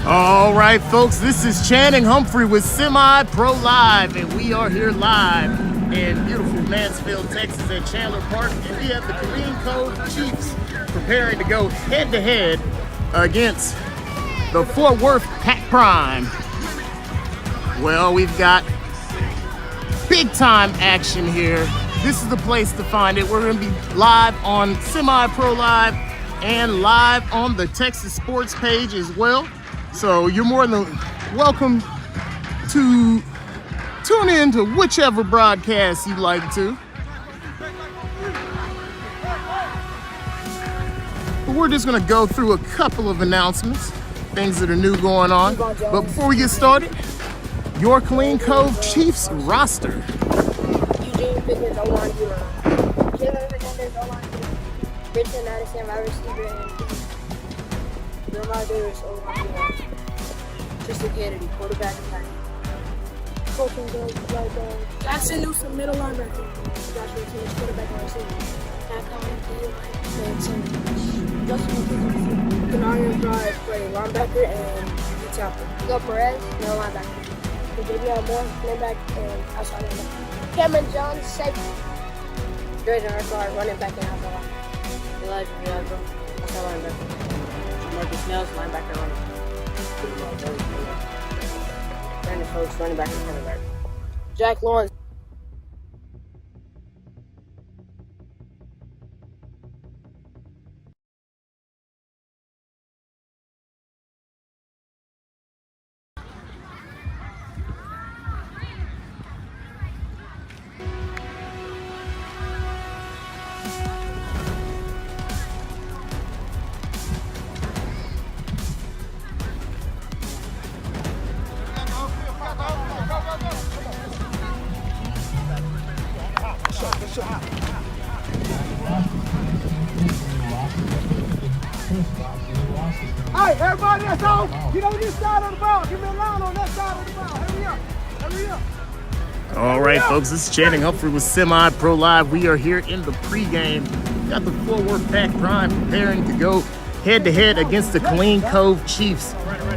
All right, folks, this is Channing Humphrey with Semi-Pro Live, and we are here live in beautiful Mansfield, Texas at Chandler Park, and we have the Killeen Cove Chiefs preparing to go head-to-head against the Fort Worth Pack Prime. Well, we've got big-time action here. This is the place to find it. We're going to be live on Semi-Pro Live and live on the Texas Sports page as well. So you're more than welcome to tune in to whichever broadcast you'd like to. But we're just gonna go through a couple of announcements, things that are new going on. But before we get started, your Killeen Cove Chiefs roster. Eugene Pickens, O-line, Jalen Hernandez, O-line, Richard Madison, wide receiver, and Jeremiah Davis, O-line, Tristan Kennedy, quarterback and tight end. Colton Jones, right down. Jackson Newsom, middle linebacker. Joshua Timmons, quarterback and receiver. Pat Collins, D-line, Justin McKinney, Canarian Drive, play linebacker and D-tackle. Miguel Perez, middle linebacker. Javier Moore, linebacker and outside linebacker. Cameron Jones, safety. Drayden Urquhart, running back and outside linebacker. Elijah Villago, outside linebacker. Marcus Snells, linebacker, running back. Brandon Folks, running back and cornerback. Jack Lawrence. Hey, everybody that's on, get on this side of the ball. Give me a line on that side of the ball. Hurry up. Hurry up. All right, folks, this is Channing Humphrey with Semi-Pro Live. We are here in the pregame. Got the Fort Worth Pack Prime preparing to go head-to-head against the Killeen Cove Chiefs.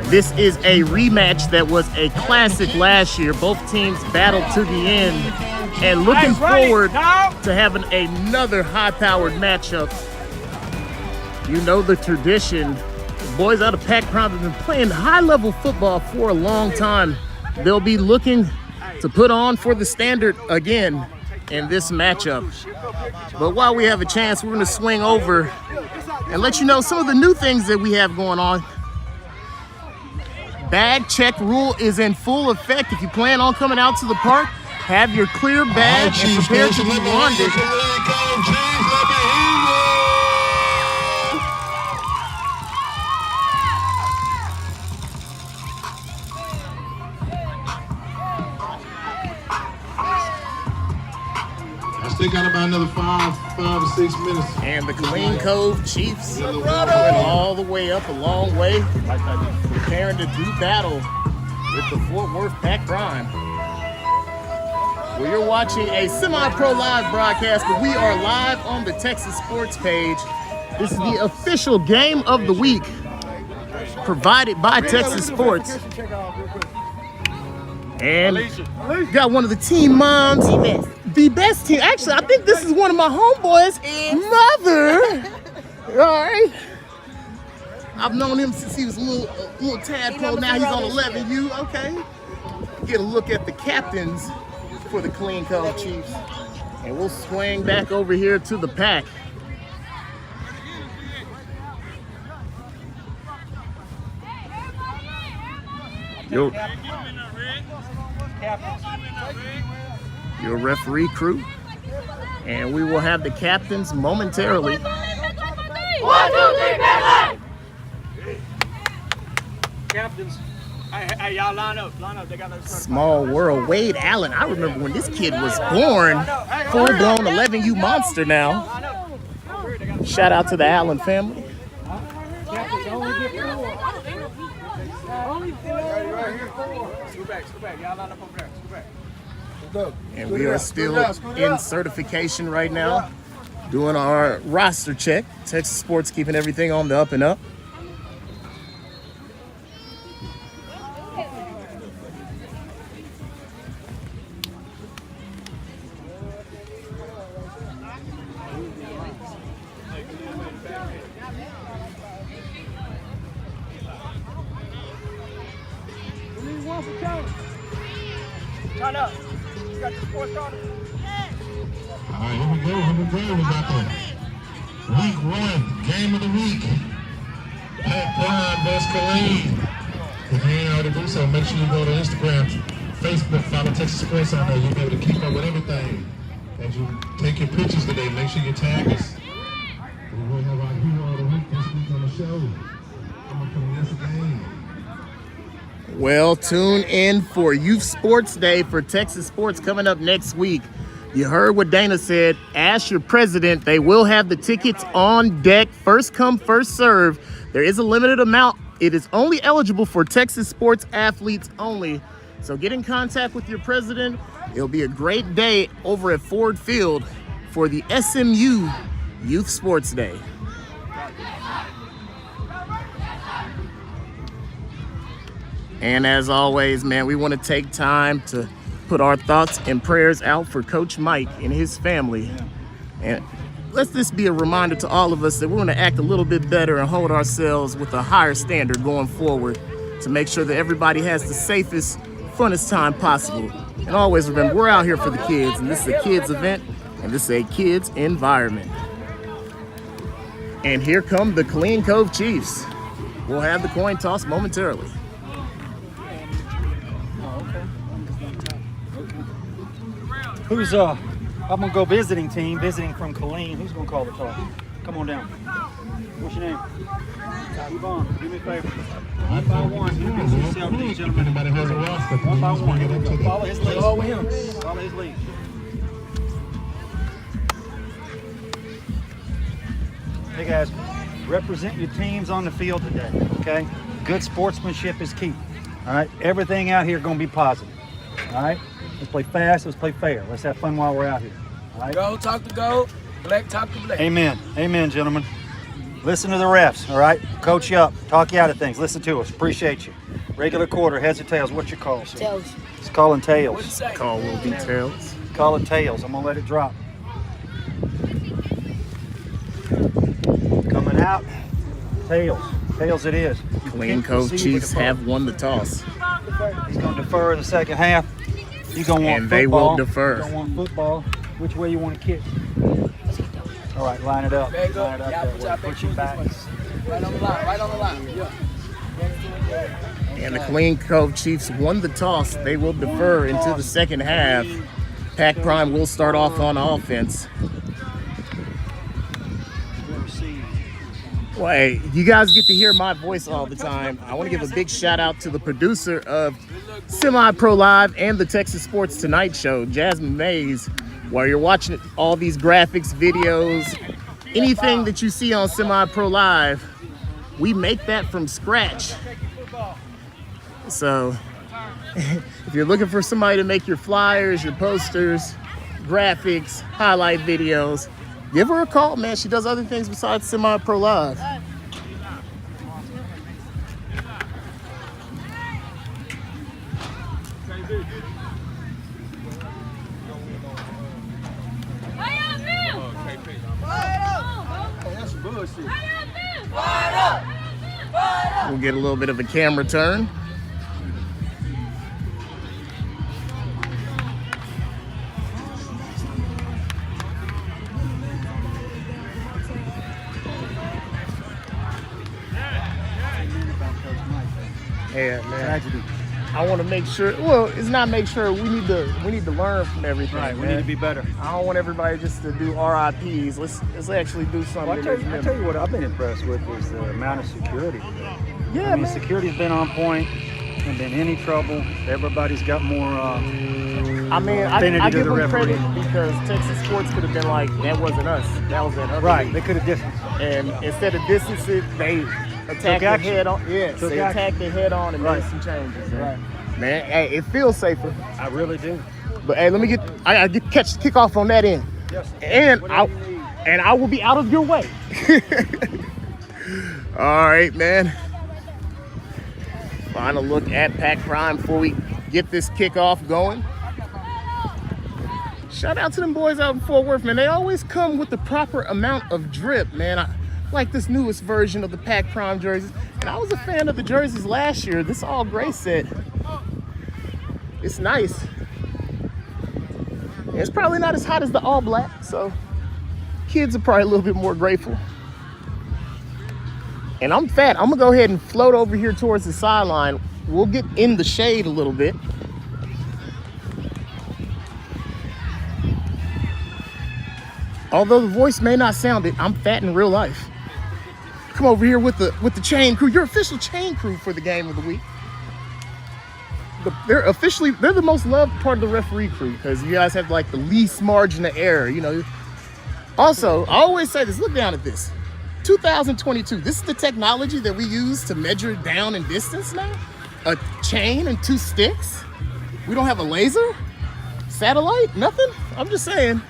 This is a rematch that was a classic last year. Both teams battled to the end, and looking forward to having another high-powered matchup. You know the tradition. The boys out of Pack Prime have been playing high-level football for a long time. They'll be looking to put on for the standard again in this matchup. But while we have a chance, we're going to swing over and let you know some of the new things that we have going on. Bag check rule is in full effect. If you plan on coming out to the park, have your clear bag and prepare to be bonded. Still got about another five or 6 minutes. And the Killeen Cove Chiefs going all the way up a long way, preparing to do battle with the Fort Worth Pack Prime. Well, you're watching a Semi-Pro Live broadcast, but we are live on the Texas Sports page. This is the official game of the week, provided by Texas Sports. And got one of the team moms, the best team. Actually, I think this is one of my homeboys' mother. All right. I've known him since he was a little tadpole. Now he's on 11U. Okay. Get a look at the captains for the Killeen Cove Chiefs. And we'll swing back over here to the pack. Your referee crew, and we will have the captains momentarily. 1, 2, 3, Captains. Hey, y'all line up. They got those. Small world. Wade Allen. I remember when this kid was born. Full-blown 11U monster now. Shout out to the Allen family. Captains only get 4. Only 4. Scoot back. Y'all line up over there. Scoot back. And we are still in certification right now, doing our roster check. Texas Sports keeping everything on the up and up. Turn up. You got the sports starter? All right, here we go. We got the week 1 game of the week. Pat Prime vs. Colleen. If you ain't already do so, make sure you go to Instagram, Facebook, follow Texas Sports on there. You'll be able to keep up with everything. As you take your pictures today, make sure you tag us. We will have our hero of the week this week on the show. I'm gonna come this game. Well, tune in for Youth Sports Day for Texas Sports coming up next week. You heard what Dana said. Ask your president. They will have the tickets on deck. First come, first serve. There is a limited amount. It is only eligible for Texas sports athletes only. So get in contact with your president. It'll be a great day over at Ford Field for the SMU Youth Sports Day. And as always, man, we want to take time to put our thoughts and prayers out for Coach Mike and his family. And let this be a reminder to all of us that we're going to act a little bit better and hold ourselves with a higher standard going forward to make sure that everybody has the safest, funnest time possible. And always remember, we're out here for the kids, and this is a kids event, and this is a kids environment. And here come the Clean Cove Chiefs. We'll have the coin toss momentarily. Who's I'm gonna go visiting from Colleen. Who's gonna call the talk? Come on down. What's your name? Yvonne, do me a favor. One by one, introduce yourself to these gentlemen. Anybody has a roster, One by just one. bring it into the Follow his lead. Follow him. Follow his lead. Hey guys, represent your teams on the field today, okay? Good sportsmanship is key. All right, everything out here gonna be positive. All right, let's play fast, let's play fair. Let's have fun while we're out here. All right. Go talk to go. Black talk to black. Amen. Amen, gentlemen. Listen to the refs, all right? Coach you up. Talk you out of things. Listen to us. Appreciate you. Regular quarter, heads or tails. What's your call, sir? Tails. It's calling What'd you tails. say? Call will be tails. Calling tails. I'm going to let it drop. Coming out. Tails. Tails it is. Clean Cove Chiefs have won the toss. He's going to defer in the second half. You're going to want And football. they will defer. You're going to want football. Which way you want to kick? All right, line it up. There you go. Line it up Yeah, that put way. your Push it back. Right on the line. Right on the line. Yeah. And the Clean Cove Chiefs won the toss. They will defer into the second half. Pac Prime will start off on offense. Well, hey, you guys get to hear my voice all the time. I want to give a big shout out to the producer of Semi-Pro Live and the Texas Sports Tonight Show, Jasmine Mays. While you're watching all these graphics, videos, anything that you see on Semi-Pro Live, we make that from scratch. So if you're looking for somebody to make your flyers, your posters, graphics, highlight videos, give her a call, man. She does other things besides Semi-Pro Live. We'll get a little bit of a camera turn. Yeah, man. Tragedy. I want to make sure. Well, it's not make sure. We need to learn from everything. Right, we man. need to be better. I don't want everybody just to do RIPs. Let's actually do something. Well, I tell you what I've been impressed with is the amount of security. Yeah, I mean, man. security's been on point. Ain't been any trouble. Everybody's got more. I mean, affinity I to give the them referee. credit because Texas Sports could have been like, that wasn't us. That was that other Right, league." they could have distanced. And instead of distance it, they attacked the action. head on. Yes, Took they action. attacked the head on and Right. made some changes. Right. Man, hey, it feels safer. I really do. But hey, let me I gotta catch the kickoff on that end. Yes. And Whatever you need. I will be out of your way. All right, man. Final look at Pac Prime before we get this kickoff going. Shout out to them boys out in Fort Worth, man. They always come with the proper amount of drip, man. I like this newest version of the Pac Prime jerseys. And I was a fan of the jerseys last year. This all gray set It's nice. It's probably not as hot as the All Black, so kids are probably a little bit more grateful. And I'm fat. I'm gonna go ahead and float over here towards the sideline. We'll get in the shade a little bit. Although the voice may not sound it, I'm fat in real life. Come over here with the chain crew, your official chain crew for the game of the week. They're the most loved part of the referee crew because you guys have like the least margin of error, you know. Also, I always say this, look down at this. 2022, this is the technology that we use to measure down and distance now. A chain and 2 sticks. We don't have a laser, satellite, nothing. I'm just saying.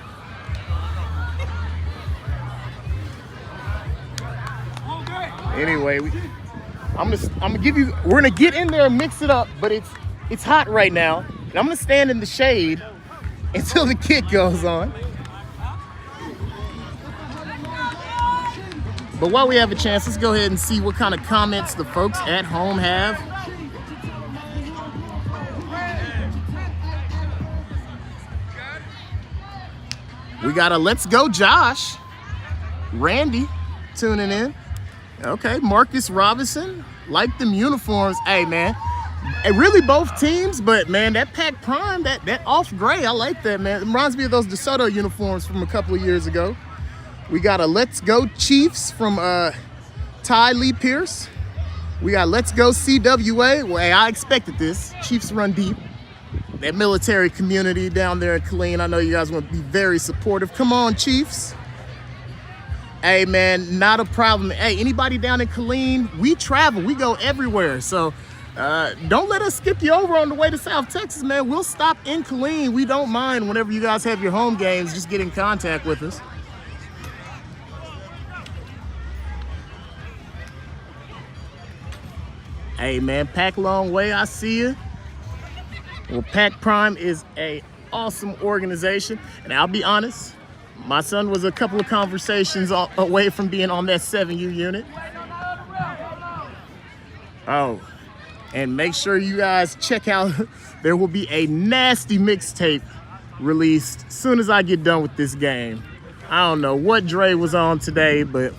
Anyway, I'm gonna give you, we're gonna get in there and mix it up, but it's hot right now. And I'm gonna stand in the shade until the kick goes on. But while we have a chance, let's go ahead and see what kind of comments the folks at home have. We got a Let's Go Josh. Randy tuning in. Okay, Marcus Robinson, like them uniforms. Hey, man, really both teams, but, man, that Pack Prime, that off gray, I like that, man. It reminds me of those DeSoto uniforms from a couple of years ago. We got a Let's Go Chiefs from Ty Lee Pierce. We got Let's Go CWA. Well, hey, I expected this. Chiefs run deep. That military community down there in Killeen, I know you guys want to be very supportive. Come on, Chiefs. Hey, man, not a problem. Hey, anybody down in Killeen, we travel. We go everywhere. So don't let us skip you over on the way to South Texas, man. We'll stop in Killeen. We don't mind whenever you guys have your home games. Just get in contact with us. Hey, man, Pack Long Way, I see you. Well, Pack Prime is a awesome organization. And I'll be honest, my son was a couple of conversations away from being on that 7U unit. Oh, and make sure you guys check out, there will be a nasty mixtape released as soon as I get done with this game. I don't know what Dre was on today, but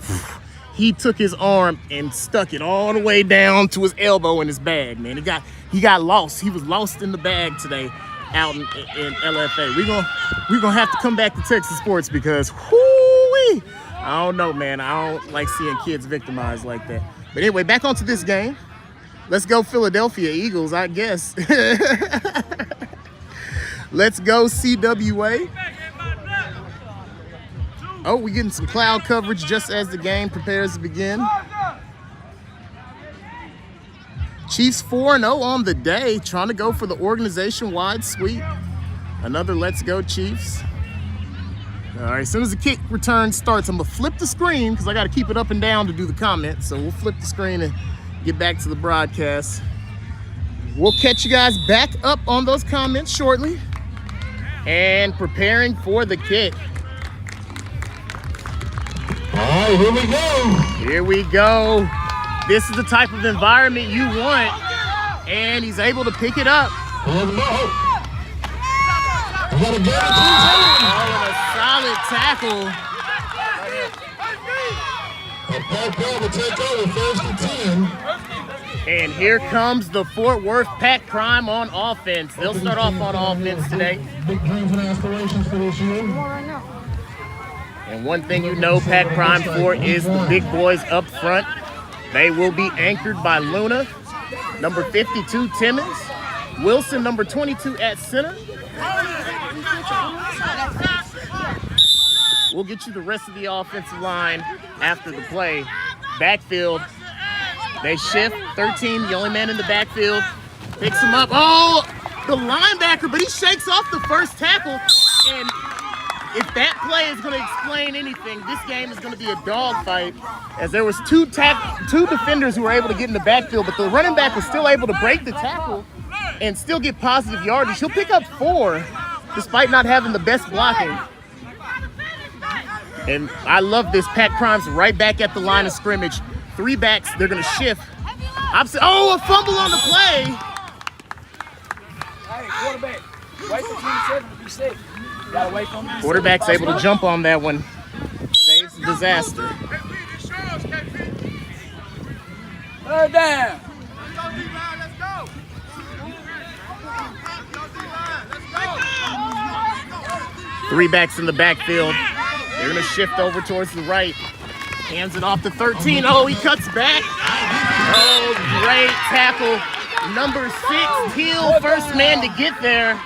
he took his arm and stuck it all the way down to his elbow in his bag, man. He got lost. He was lost in the bag today out in LFA. We're gonna have to come back to Texas sports because whoo-wee, I don't know, man. I don't like seeing kids victimized like that. But anyway, back onto this game. Let's go Philadelphia Eagles, I guess. Let's go CWA. Oh, we're getting some cloud coverage just as the game prepares to begin. Chiefs 4-0 on the day, trying to go for the organization-wide sweep. Another Let's Go Chiefs. All right, as soon as the kick return starts, I'm gonna flip the screen because I gotta keep it up and down to do the comments. So we'll flip the screen and get back to the broadcast. We'll catch you guys back up on those comments shortly. And preparing for the kick. All right, here we go. Here we go. This is the type of environment you want. And he's able to pick it up. Here we go. We got a game. Oh, and a solid tackle. Pack Prime will take over 1st and 10. And here comes the Fort Worth Pack Prime on offense. They'll start off on offense today. Big dreams and aspirations for this year. And one thing you know Pack Prime for is the big boys up front. They will be anchored by Luna, number 52, Timmons, Wilson, number 22 at center. We'll get you the rest of the offensive line after the play. Backfield, they shift, 13, the only man in the backfield, picks him up. Oh, the linebacker, but he shakes off the first tackle. And if that play is going to explain anything, this game is going to be a dogfight, as there was two defenders who were able to get in the backfield, but the running back was still able to break the tackle and still get positive yardage. He'll pick up 4 despite not having the best blocking. And I love this. Pack Prime's right back at the line of scrimmage. 3 backs, they're going to shift. Oh, a fumble on the play. quarterback. Wait for 27 to be set. You gotta wait for him. Quarterback's able to jump on that one. Saves the disaster. Third down. 3 backs in the backfield. They're gonna shift over towards the right. Hands it off to 13. Oh, he cuts back. Oh, great tackle. Number 6, Teal, first man to get there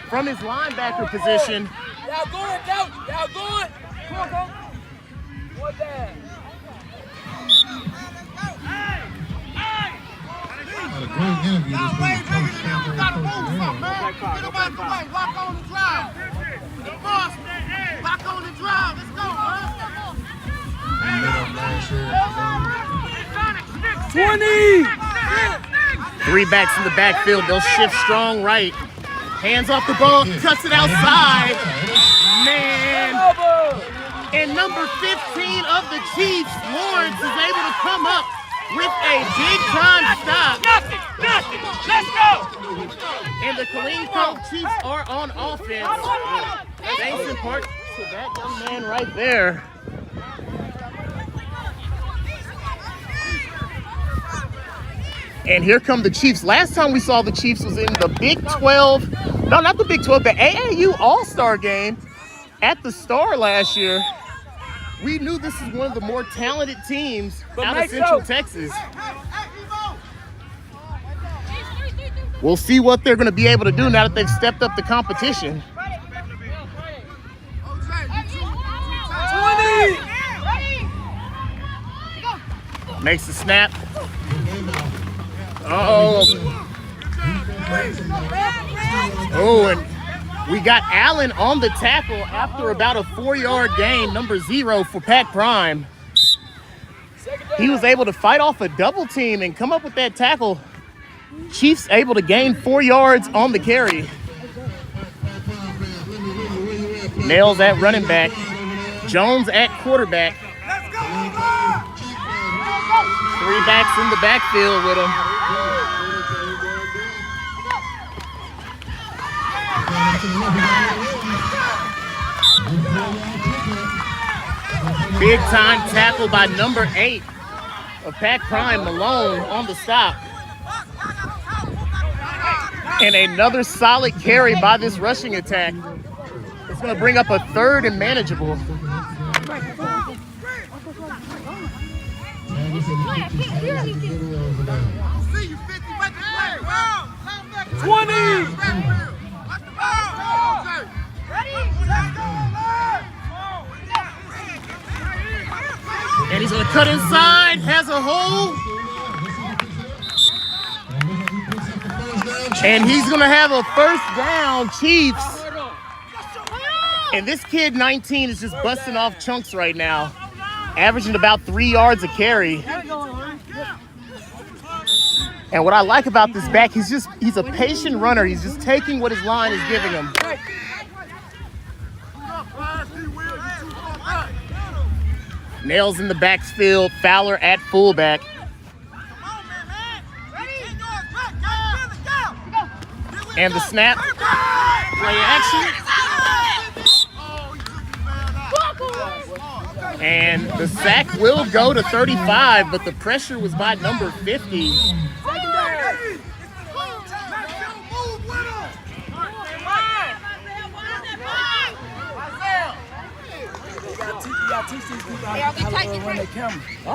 from his linebacker position. Y'all going, coach. Y'all going. Come on, coach. One down. Had a great interview this week. Coach Campbell and Coach Graham. Lock on the drive. The boss, lock on the drive. Let's go, man. They made up last year. 20. 3 backs in the backfield. They'll shift strong right. Hands off the ball, cuts it outside. Man. And number 15 of the Chiefs, Lawrence, is able to come up with a big-time stop. Nothing. Let's go. And the Killeen Cove Chiefs are on offense. Thanks in part to that young man right there. And here come the Chiefs. Last time we saw the Chiefs was in the Big 12. No, not the Big 12, the AAU All-Star game at the Star last year. We knew this is one of the more talented teams out of Central Texas. We'll see what they're going to be able to do now that they've stepped up the competition. 20. Makes the snap. Oh, and we got Allen on the tackle after about a 4-yard gain, number 0 for Pat Prime. He was able to fight off a double team and come up with that tackle. Chiefs able to gain 4 yards on the carry. Nails at running back. Jones at quarterback. 3 backs in the backfield with him. Big time tackle by number 8 of Pat Prime, Malone, on the stop. And another solid carry by this rushing attack. It's going to bring up a 3rd and manageable. And he's going to cut inside, has a hole. And he's going to have a 1st down, Chiefs. And this kid, 19, is just busting off chunks right now, averaging about 3 yards a carry. And what I like about this back, he's a patient runner. He's just taking what his line is giving him. Nails in the backfield, Fowler at fullback. And the snap, play action. And the sack will go to 35, but the pressure was by number 50.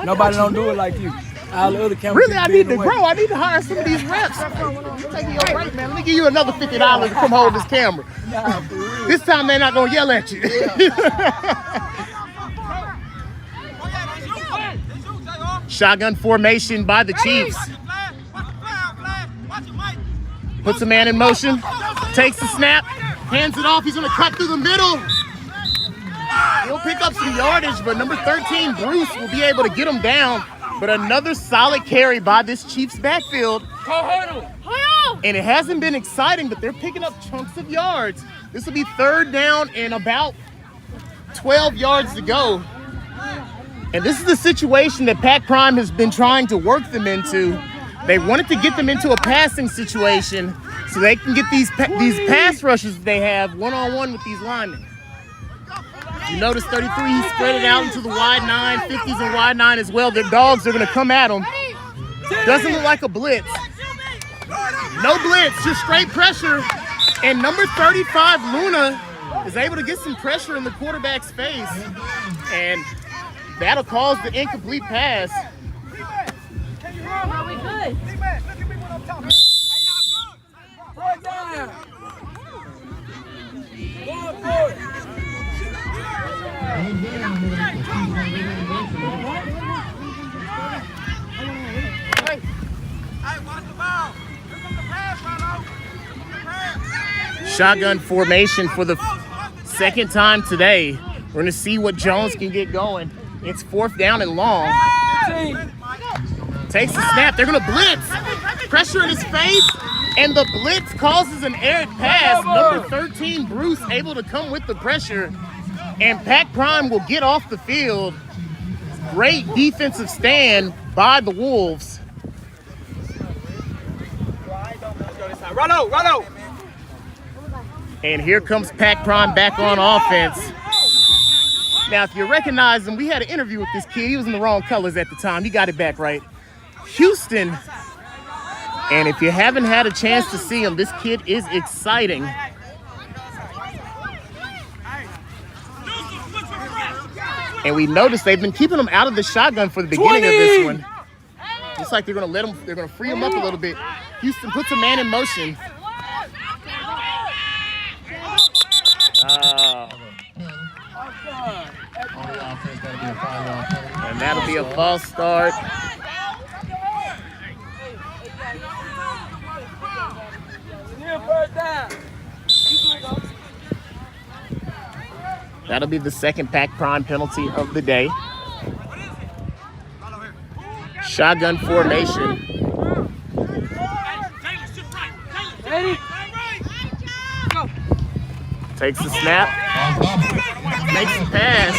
Nobody don't do it like you. All the other cameras. Really, I need to grow. I need to hire some of these reps. You're taking your break, man. Let me give you another $50 to come hold this camera. This time they're not going to yell at you. Shotgun formation by the Chiefs. Puts a man in motion. Takes the snap. Hands it off. He's going to cut through the middle. He'll pick up some yardage, but number 13, Bruce, will be able to get him down. But another solid carry by this Chiefs backfield. And it hasn't been exciting, but they're picking up chunks of yards. This will be 3rd down and about 12 yards to go. And this is the situation that Pat Prime has been trying to work them into. They wanted to get them into a passing situation so they can get these pass rushes they have one-on-one with these linemen. You notice 33, he spread it out into the wide 9, 50s and wide 9 as well. Their dogs are going to come at him. Doesn't look like a blitz. No blitz, just straight pressure. And number 35, Luna, is able to get some pressure in the quarterback's face. And that'll cause the incomplete pass. Are we good? Shotgun formation for the second time today. We're going to see what Jones can get going. It's 4th down and long. Takes the snap. They're going to blitz. Pressure in his face. And the blitz causes an errant pass. Number 13, Bruce, able to come with the pressure. And Pac Prime will get off the field. Great defensive stand by the Wolves. Run out. And here comes Pac Prime back on offense. Now, if you recognize him, we had an interview with this kid. He was in the wrong colors at the time. He got it back right. Houston. And if you haven't had a chance to see him, this kid is exciting. And we noticed they've been keeping him out of the shotgun for the beginning of this one. Looks like they're gonna free him up a little bit. Houston puts a man in motion. And that'll be a false start. That'll be the second Pac Prime penalty of the day. Shotgun formation. Takes the snap. Makes the pass.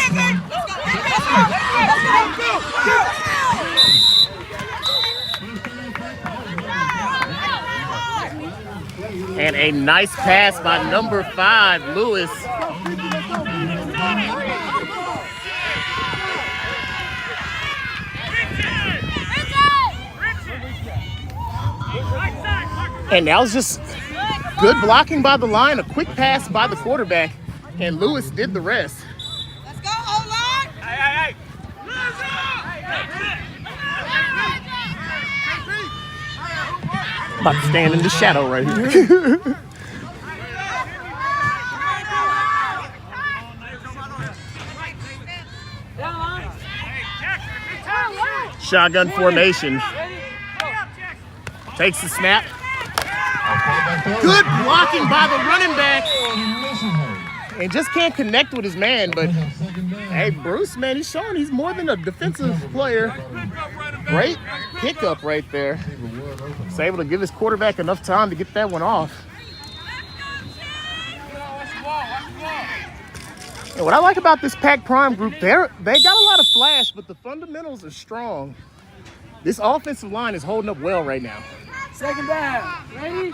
And a nice pass by number 5, Lewis. And that was just good blocking by the line, a quick pass by the quarterback, and Lewis did the rest. Let's go, O-line! Hey! About to stand in the shadow right here. Shotgun formation. Takes the snap. Good blocking by the running back. And just can't connect with his man, but hey, Bruce, man, he's showing he's more than a defensive player. Great pickup right there. He's able to give his quarterback enough time to get that one off. And what I like about this Pac Prime group, they got a lot of flash, but the fundamentals are strong. This offensive line is holding up well right now. Second down. Ready?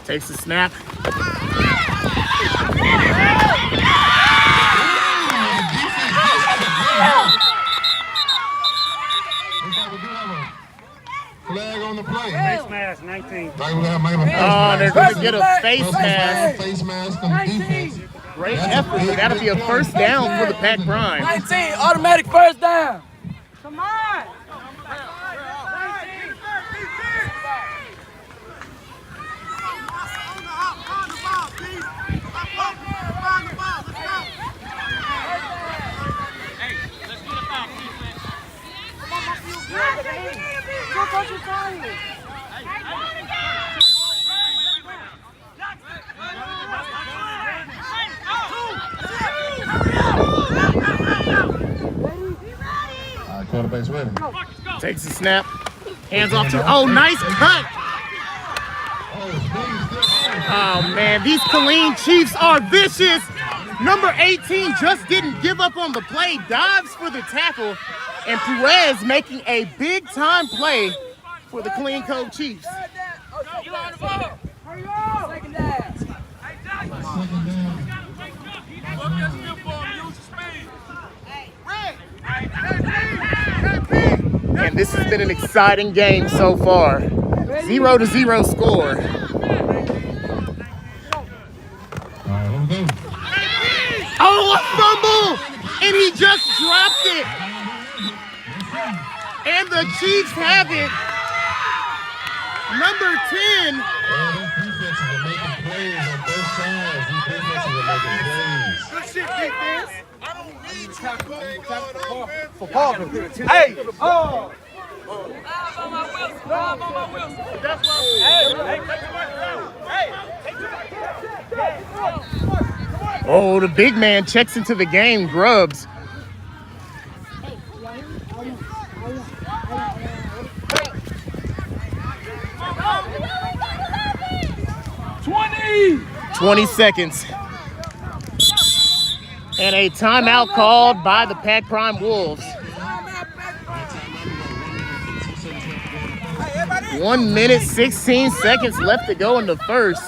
Takes the snap. Flag on the play. Face mask, 19. Oh, they're going to get a face mask. Face mask on the defense. Great effort, but that'll be a first down for the Pac Prime. 19, automatic first down. Come on. Quarterback's ready. Takes the snap. Hands off to, oh, nice cut. Oh, man, these Killeen Chiefs are vicious. Number 18 just didn't give up on the play. Dives for the tackle. And Perez making a big-time play for the Clean Cove Chiefs. And this has been an exciting game so far. 0-0 score. Oh, a fumble! And he just dropped it. And the Chiefs have it. Number 10. These defenses are making plays on both sides. These defenses are making plays. Good shit, defense. I don't need For Parker. Hey! Oh! Oh, the big man checks into the game, Grubbs. $20! 20 seconds. And a timeout called by the Pac Prime Wolves. 1 minute, 16 seconds left to go in the first.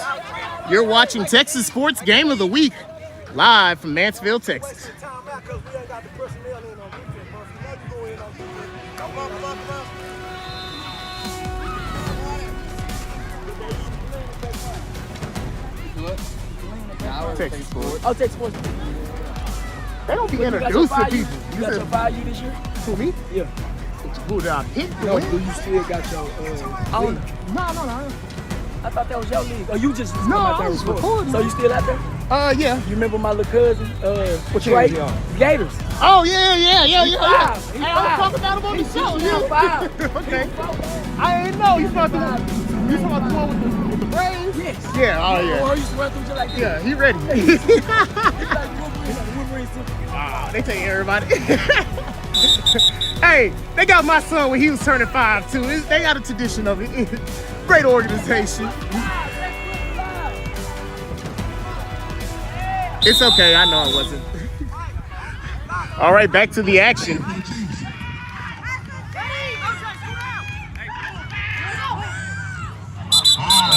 You're watching Texas Sports Game of the Week, live from Mansfield, Texas. Texas Sports. Oh, Texas Sports. They don't be introducing people. You got your value this year? Who, me? Yeah. Who did I pick? No, do you still got your league? No. I thought that was your league. Oh, you just No, I was recording. So you still out there? Yeah. You remember my little cousin? What Trey? team is he on? Gators. Oh, yeah. He's Hey, I was five. talking about him on the show. He's five. Okay. I didn't know. You talking about the one with the Braves? Yes. Yeah, oh, yeah. Or he used to run through just like this. Yeah, he ready. They take everybody. Hey, they got my son when he was turning 5 too. They got a tradition of it. Great organization. It's okay, I know I wasn't. All right, back to the action.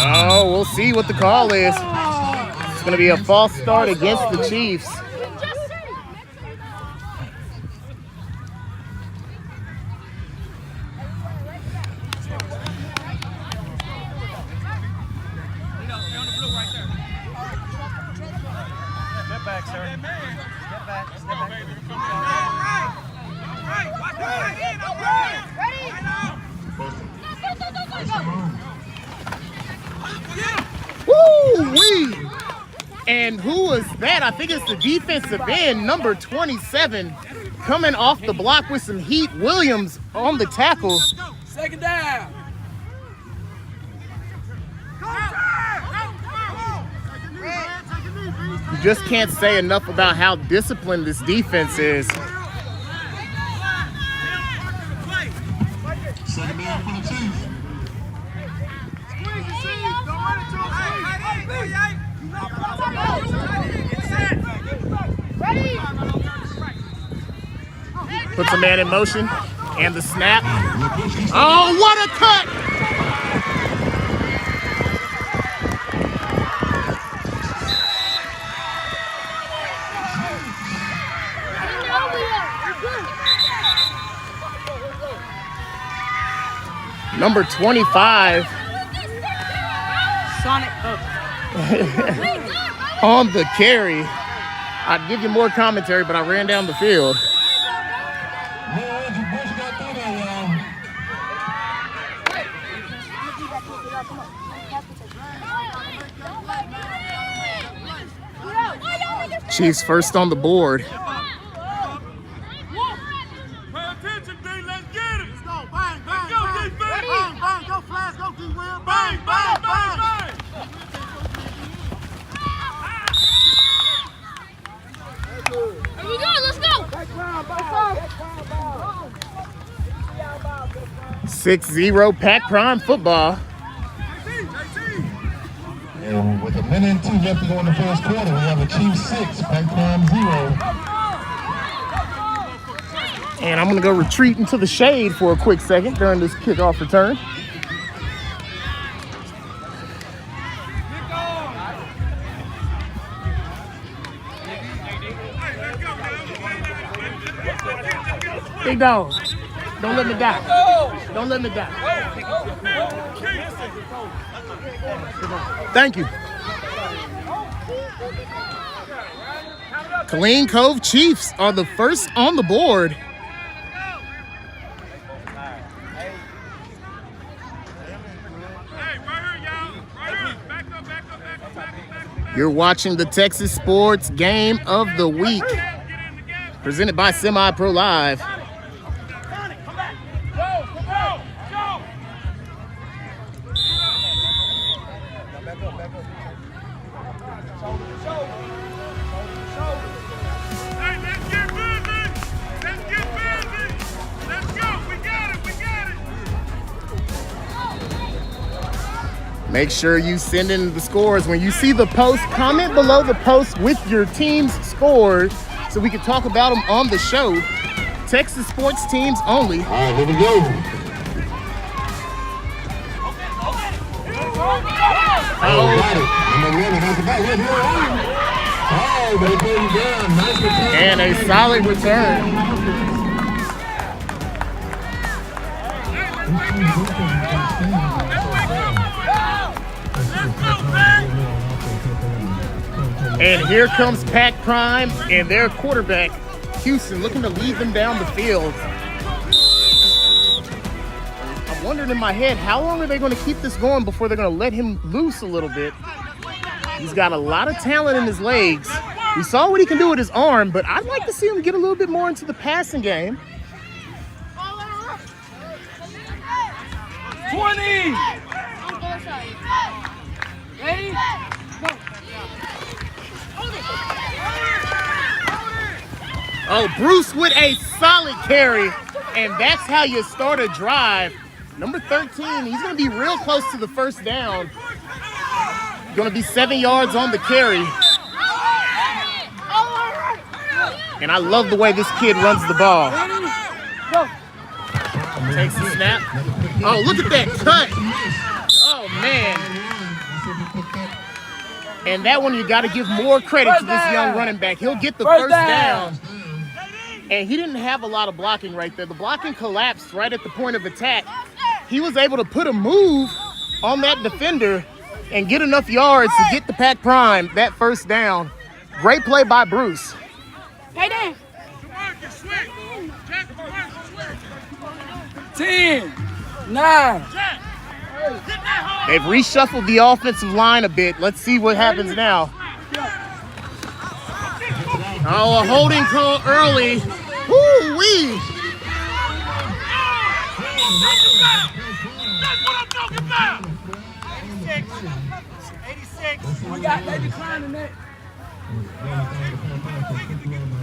Oh, we'll see what the call is. It's going to be a false start against the Chiefs. Woo-wee! And who was that? I think it's the defensive end, number 27, coming off the block with some heat. Williams on the tackle. Second down. You just can't say enough about how disciplined this defense is. Second down for the Chiefs. Puts a man in motion, and the snap. Oh, what a cut! Number 25. Sonic On the carry. I'd give you more commentary, but I ran down the field. Chiefs first on the board. Pay attention, D. Let's get it. Let's go. Bang, bang, go, bang. Bang, bang. Go, Flash. Go, D-Will. Bang, bang, bang, bang. Here we go, let's go. 6-0 Pac Prime football. And with a minute and 2 left to go in the first quarter, we have a Chiefs 6, Pac Prime 0. And I'm going to go retreat into the shade for a quick second during this kickoff return. Big dog, don't let me die. Don't let me die. Thank you. Killeen Cove Chiefs are the first on the board. You're watching the Texas Sports Game of the Week, presented by Semi-Pro Live. Make sure you send in the scores. When you see the post, comment below the post with your team's scores so we can talk about them on the show. Texas sports teams only. All right, here we go. And a solid return. And here comes Pac Prime and their quarterback, Houston, looking to lead them down the field. I'm wondering in my head, how long are they going to keep this going before they're going to let him loose a little bit? He's got a lot of talent in his legs. We saw what he can do with his arm, but I'd like to see him get a little bit more into the passing game. 20! Ready? Oh, Bruce with a solid carry, and that's how you start a drive. Number 13, he's going to be real close to the first down. Going to be 7 yards on the carry. And I love the way this kid runs the ball. Takes the snap. Oh, look at that cut. Oh, man. And that one, you got to give more credit to this young running back. He'll get the first down. And he didn't have a lot of blocking right there. The blocking collapsed right at the point of attack. He was able to put a move on that defender and get enough yards to get the Pac Prime that first down. Great play by Bruce. Hey, Dan. 10, 9. They've reshuffled the offensive line a bit. Let's see what happens now. Oh, a holding call early. Woo-wee. That's what I'm talking about. 86. We got they declining that.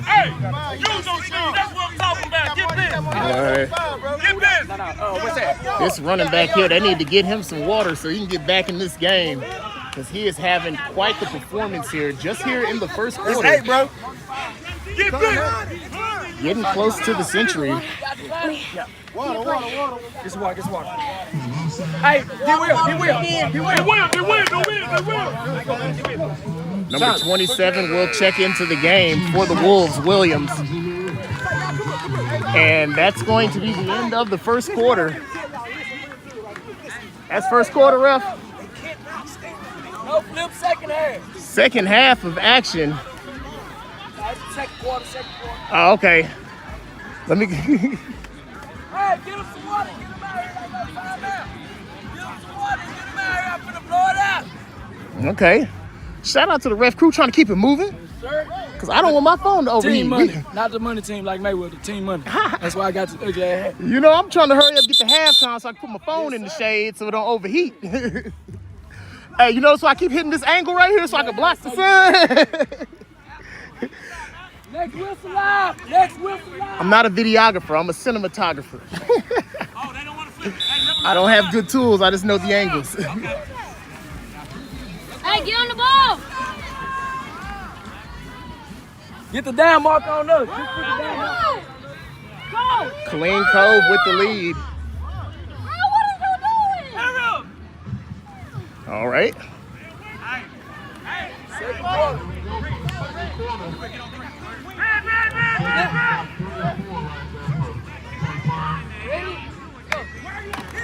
Hey, use those shoes. That's what I'm talking about. Get this. All right. Get this. What's that? This running back here, they need to get him some water so he can get back in this game, because he is having quite the performance here, just here in the first quarter. Hey, bro. Get this. Getting close to the century. Water. Just water. Hey, he will. Number 27 will check into the game for the Wolves, Williams. And that's going to be the end of the first quarter. That's first quarter, ref. No flip, second half. Second half of action. Second quarter. Oh, okay. Let me. Hey, get him some water. Get him out here. Get him some water. Get him out here. I'm finna blow it out. Okay. Shout out to the ref crew trying to keep it moving. Because I don't want my phone to overheat. Team money. Not the money team like Mayweather. Team money. That's why I got the ugly hat. You know, I'm trying to hurry up, get the halftime so I can put my phone in the shade so it don't overheat. Hey, you know, so I keep hitting this angle right here so I can block the sun. Next whistle live. I'm not a videographer. I'm a cinematographer. I don't have good tools. I just know the angles. Hey, get on the ball. Get the down mark on us. Just put the down mark. Clean Cove with the lead. All right.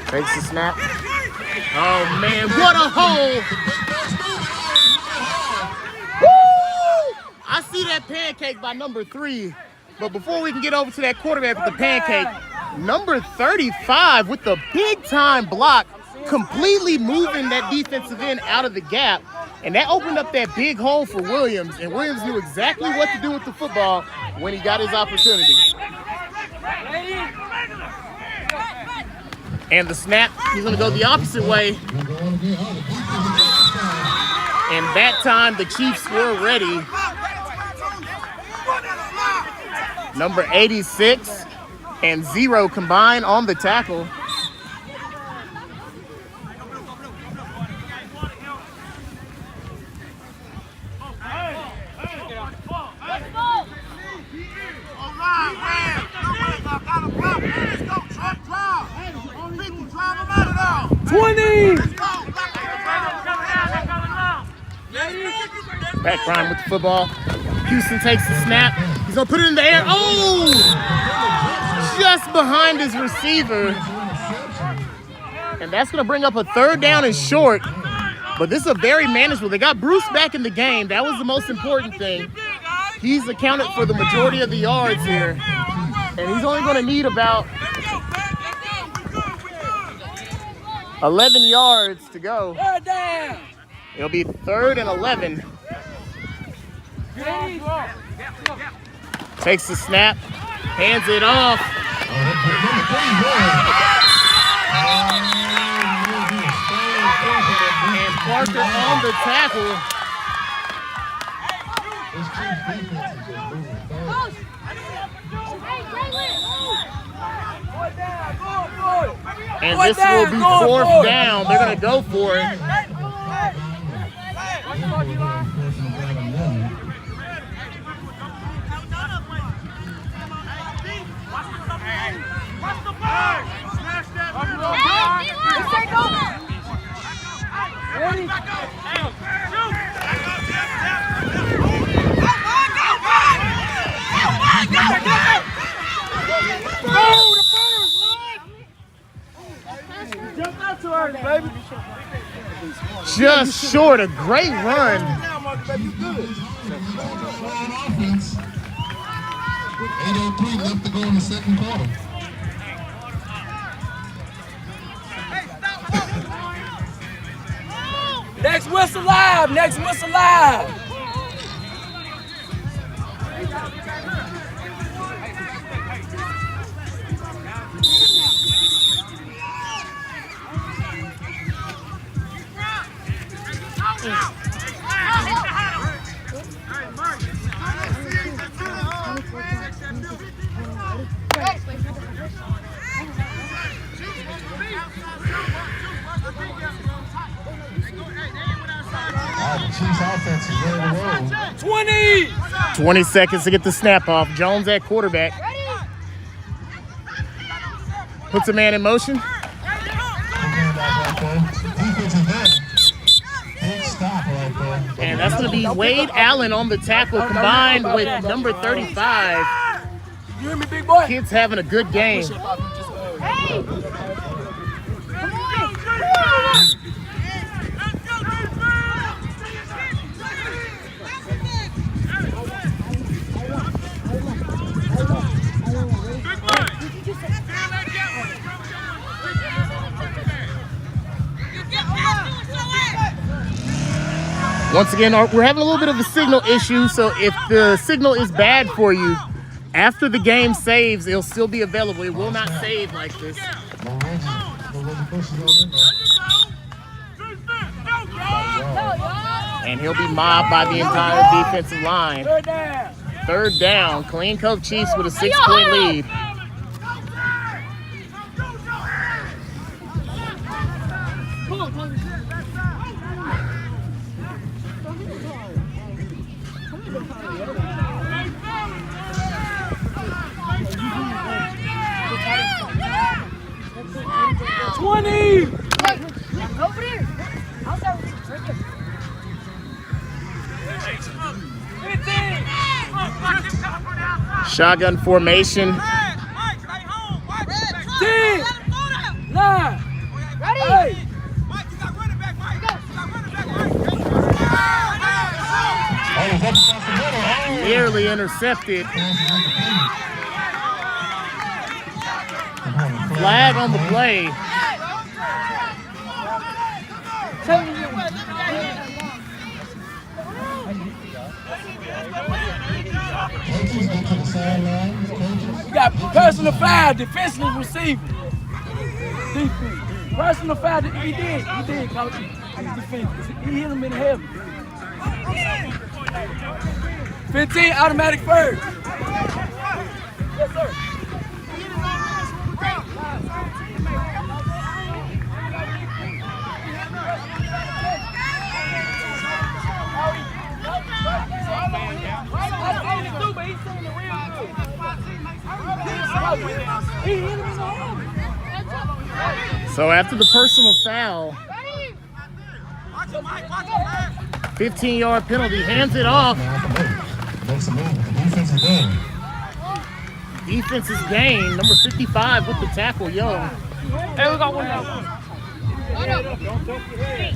Takes the snap. Oh man, what a hole! Woo! I see that pancake by number 3. But before we can get over to that quarterback with the pancake, number 35 with the big time block, completely moving that defensive end out of the gap. And that opened up that big hole for Williams. And Williams knew exactly what to do with the football when he got his opportunity. And the snap, he's gonna go the opposite way. And that time the Chiefs were ready. Number 86 and 0 combined on the tackle. Back Prime with the football. Houston takes the snap. He's gonna put it in the air. Oh! Just behind his receiver. And that's gonna bring up a 3rd down and short. But this is a very manageable. They got Bruce back in the game. That was the most important thing. He's accounted for the majority of the yards here. And he's only gonna need about 11 yards to go. It'll be 3rd and 11. Takes the snap, hands it off. And Parker on the tackle. And this will be 4th down. They're going to go for it. Just short, a great run. Offense. 8:03 left to go in the second quarter. Next whistle live. Next whistle live. Chiefs offense is ready to roll. 20 seconds to get the snap off. Jones at quarterback. Puts a man in motion. And that's going to be Wade Allen on the tackle combined with number 35. You hear me, big boy? Kids having a good game. Hey! Once again, we're having a little bit of a signal issue, so if the signal is bad for you, after the game saves, it'll still be available. It will not save like this. And he'll be mobbed by the entire defensive line. 3rd down. Clean Cove Chiefs with a 6-point lead. 20! Over there. I'll start with you. Right there. 15! Shotgun formation. 10! 9! Ready? 8! Nearly intercepted. Flag on the play. You got personal foul, defensive receiver. Defense. Personal foul, he did, coach. He's defense. He hit him in the head. 15, automatic first. Yes, sir. So after the personal foul, 15-yard penalty, hands it off. Makes a move. The defense is done. Defense is gained. Number 55 with the tackle, Young. Hey, we got one now. One play.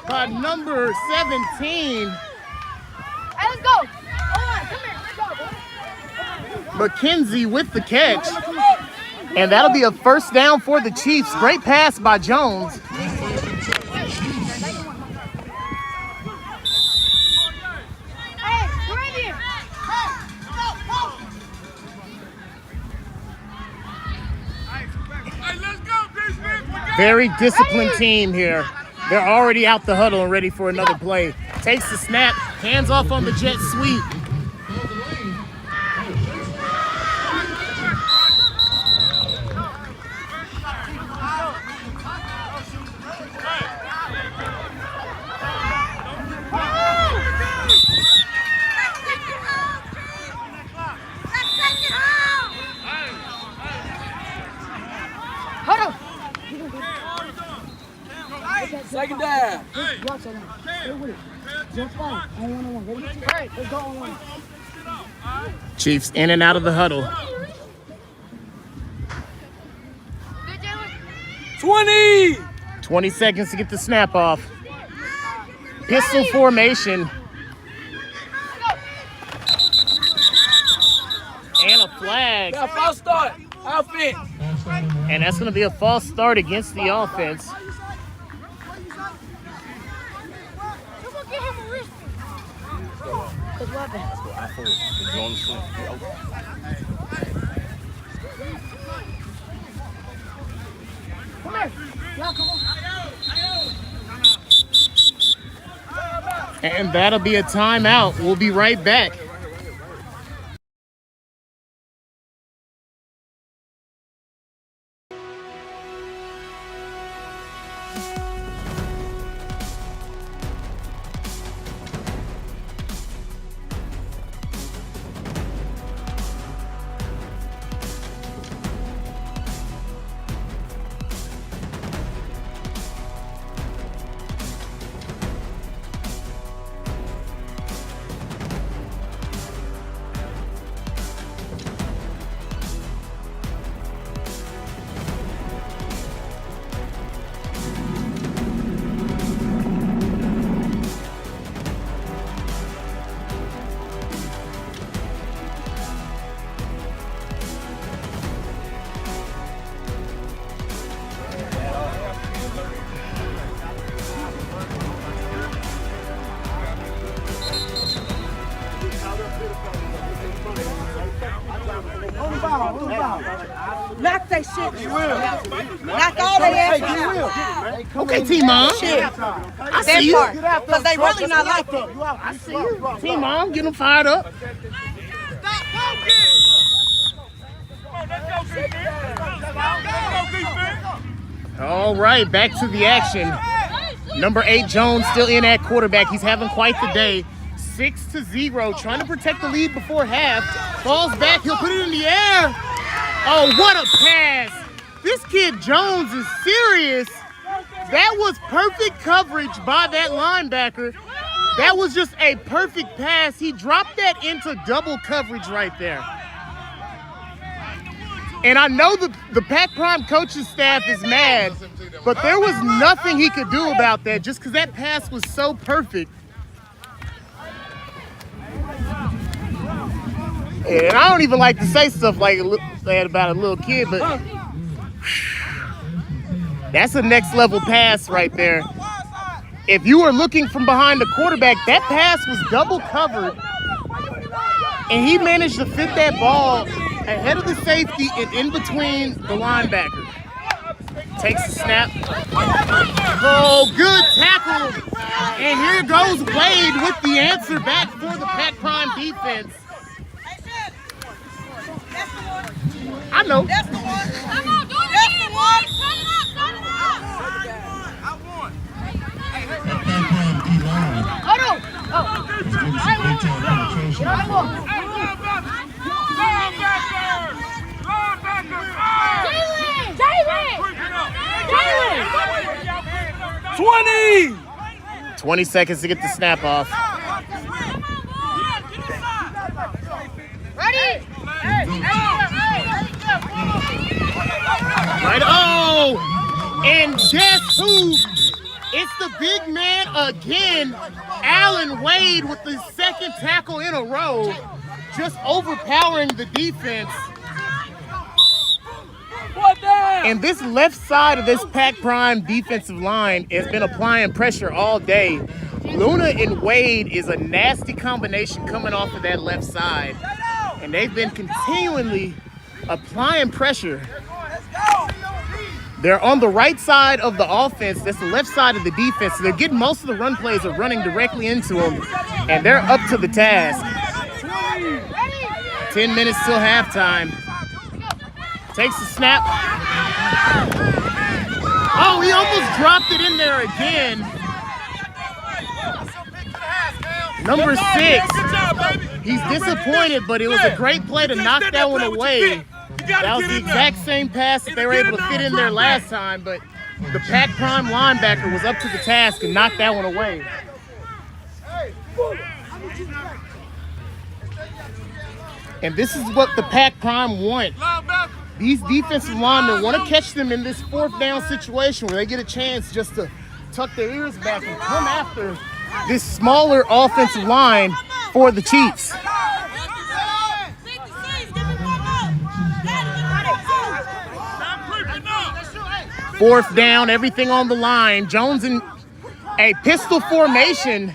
By number 17. Hey, let's go. Hold on, come here. Let's go, boy. McKenzie with the catch. And that'll be a first down for the Chiefs. Great pass by Jones. Hey, we're right here. Very disciplined team here. They're already out the huddle and ready for another play. Takes the snap, hands off on the jet sweep. Second down. Watch that one. Stay with it. Just fine. On one-on-one. Ready? All right, let's go on one. Chiefs in and out of the huddle. 20. 20 seconds to get the snap off. Pistol formation. And a flag. Got a false start. Offense. And that's going to be a false start against the offense. And that'll be a timeout. We'll be right back. Knock that shit. Knock all that ass out. Okay, T-Mom. Shit. I That see you. part. Because they really not like that. I see you. T-Mom, get them fired up. All right, back to the action. Number 8, Jones, still in at quarterback. He's having quite the day. 6-0, trying to protect the lead before half. Falls back, he'll put it in the air. Oh, what a pass. This kid Jones is serious. That was perfect coverage by that linebacker. That was just a perfect pass. He dropped that into double coverage right there. And I know the Pac Prime coaching staff is mad, but there was nothing he could do about that just because that pass was so perfect. And I don't even like to say stuff like that about a little kid, but that's a next level pass right there. If you were looking from behind the quarterback, that pass was double covered, and he managed to fit that ball ahead of the safety and in between the linebacker. Takes the snap. Oh, good tackle. And here goes Wade with the answer back for the Pac Prime defense. I know. That's the one. Come on, do it. That's the one. Hold on. Jalen! 20 seconds to get the snap off. Ready? Right. Oh! And guess who? It's the big man again, Allen Wade, with the second tackle in a row, just overpowering the defense. And this left side of this Pac Prime defensive line has been applying pressure all day. Luna and Wade is a nasty combination coming off of that left side. And they've been continually applying pressure. They're on the right side of the offense. That's the left side of the defense. So they're getting most of the run plays are running directly into them. And they're up to the task. 10 minutes till halftime. Takes the snap. Oh, he almost dropped it in there again. Number 6. He's disappointed, but it was a great play to knock that one away. That was the exact same pass that they were able to fit in there last time, but the Pac Prime linebacker was up to the task and knocked that one away. And this is what the Pac Prime want. These defensive linemen want to catch them in this 4th down situation where they get a chance just to tuck their ears back and come after this smaller offensive line for the Chiefs. Fourth down, everything on the line. Jones in a pistol formation.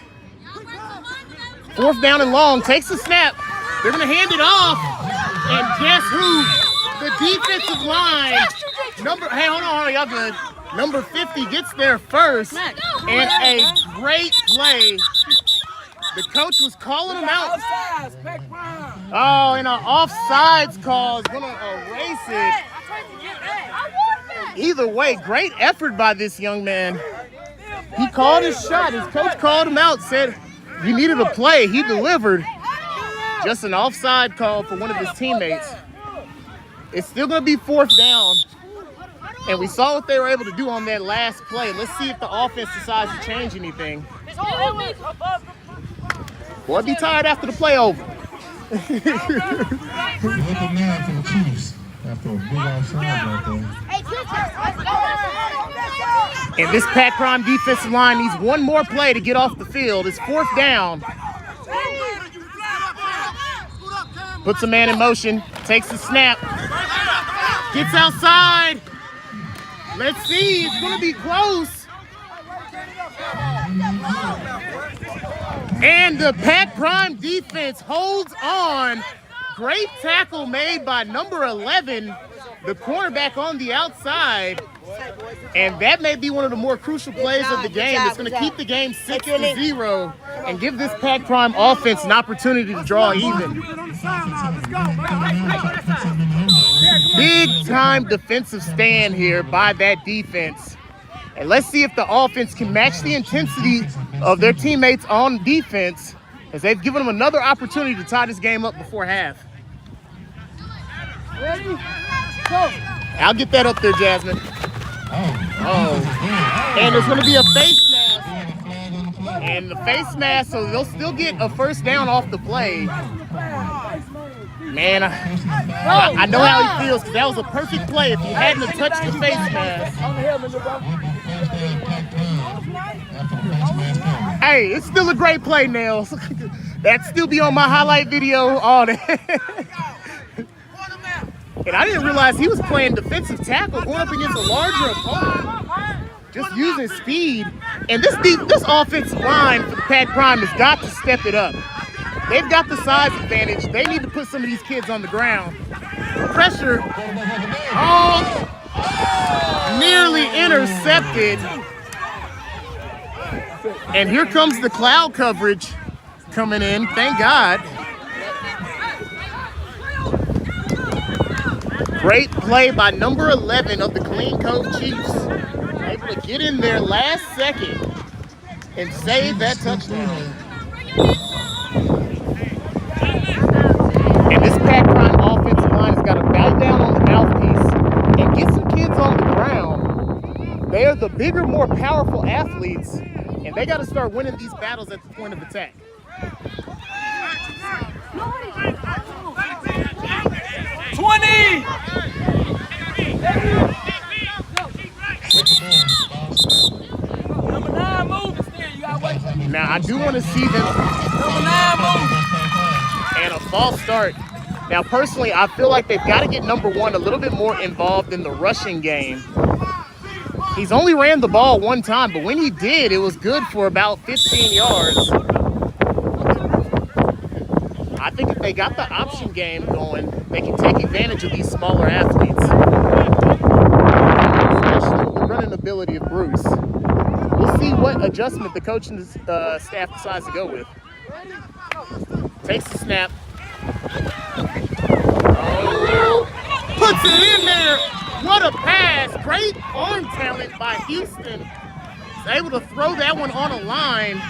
4th down and long, takes the snap. They're gonna hand it off. And guess who? The defensive line. Hey, hold on, y'all good. Number 50 gets there first. And a great play. The coach was calling him out. Oh, and an offsides call is gonna erase it. Either way, great effort by this young man. He called his shot. His coach called him out, said you needed a play. He delivered. Just an offside call for one of his teammates. It's still going to be 4th down. And we saw what they were able to do on that last play. Let's see if the offense decides to change anything. Boy, be tired after the play over. Looking now for the Chiefs after a big offside right there. And this Pac Prime defensive line needs one more play to get off the field. It's 4th down. Puts a man in motion, takes the snap, gets outside. Let's see, it's gonna be close. And the Pac Prime defense holds on. Great tackle made by number 11, the cornerback on the outside, and that may be one of the more crucial plays of the game. It's going to keep the game 6-0 and give this Pac Prime offense an opportunity to draw even. Big time defensive stand here by that defense. And let's see if the offense can match the intensity of their teammates on defense, as they've given them another opportunity to tie this game up before half. Ready? Go. I'll get that up there, Jasmine. Oh. And there's going to be a face mask. And the face mask, so they'll still get a first down off the play. Man, I know how he feels, because that was a perfect play if he hadn't have touched the face mask. Hey, it's still a great play, Nails. That'd still be on my highlight video all day. And I didn't realize he was playing defensive tackle, going up against a larger opponent, just using speed. And this offensive line for the Pac Prime has got to step it up. They've got the size advantage. They need to put some of these kids on the ground. Pressure. Oh, nearly intercepted. And here comes the cloud coverage coming in. Thank God. Great play by number 11 of the Clean Cove Chiefs. Able to get in there last second and save that touchdown. And this Pac Prime offensive line has got to bow down on the mouthpiece and get some kids on the ground. They are the bigger, more powerful athletes, and they got to start winning these battles at the point of attack. 20! Number 9 move instead. You gotta wait. Now, I do want to see them. Number 9 move. And a false start. Now, personally, I feel like they've got to get number 1 a little bit more involved in the rushing game. He's only ran the ball one time, but when he did, it was good for about 15 yards. I think if they got the option game going, they can take advantage of these smaller athletes, especially with the running ability of Bruce. We'll see what adjustment the coaching staff decides to go with. Takes the snap. Oh, puts it in there. What a pass. Great arm talent by Houston. He's able to throw that one on a line.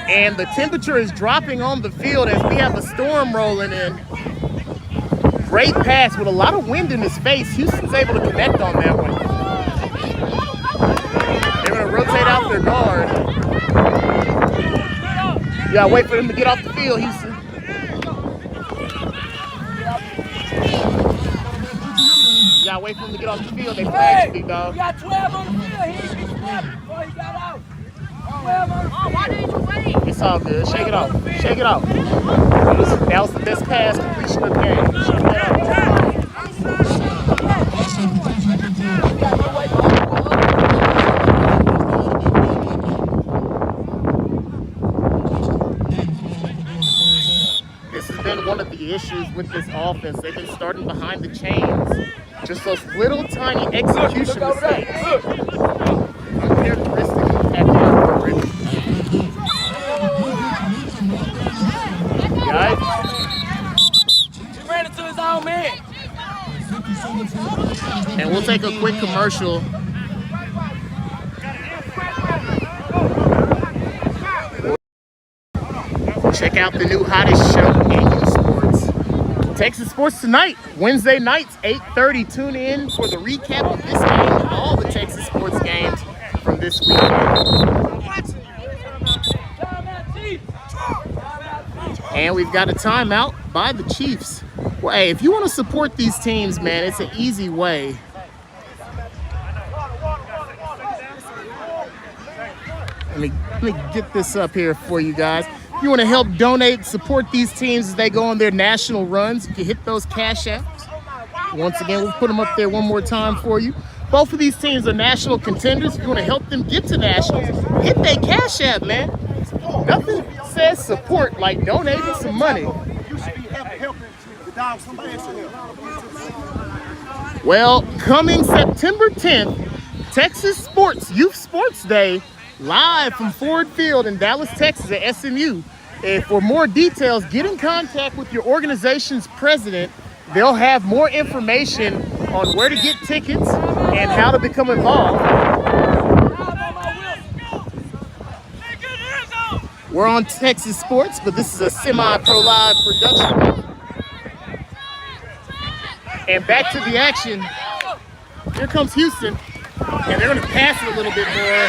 And the temperature is dropping on the field as we have a storm rolling in. Great pass with a lot of wind in his face. Houston's able to connect on that one. They're going to rotate out their guard. You got to wait for them to get off the field, Houston. You got to wait for them to get off the field. They flagged you, big dog. You got 12 on the field. He ain't been snapping before he got out. 12 on the field. Why didn't you wait? It's all good. Shake it off. Shake it off. That was the best pass completion of the game. Shake that off. This has been one of the issues with this offense. They've been starting behind the chains. Just those little tiny execution mistakes. Uncharacteristic of that program. He ran into his own man. And we'll take a quick commercial. Check out the new hottest show in youth sports. Texas Sports Tonight, Wednesday nights, 8:30. Tune in for the recap of this game and all the Texas sports games from this weekend. And we've got a timeout by the Chiefs. Well, hey, if you want to support these teams, man, it's an easy way. Let me get this up here for you guys. If you want to help donate, support these teams as they go on their national runs, you can hit those cash apps. Once again, we'll put them up there one more time for you. Both of these teams are national contenders. If you want to help them get to nationals, hit that cash app, man. Nothing says support like donating some money. You should be helping the dog. Somebody else should help. Well, coming September 10th, Texas Sports Youth Sports Day, live from Ford Field in Dallas, Texas at SMU. And for more details, get in contact with your organization's president. They'll have more information on where to get tickets and how to become involved. We're on Texas Sports, but this is a semi-pro live production. And back to the action. Here comes Houston, and they're going to pass it a little bit more.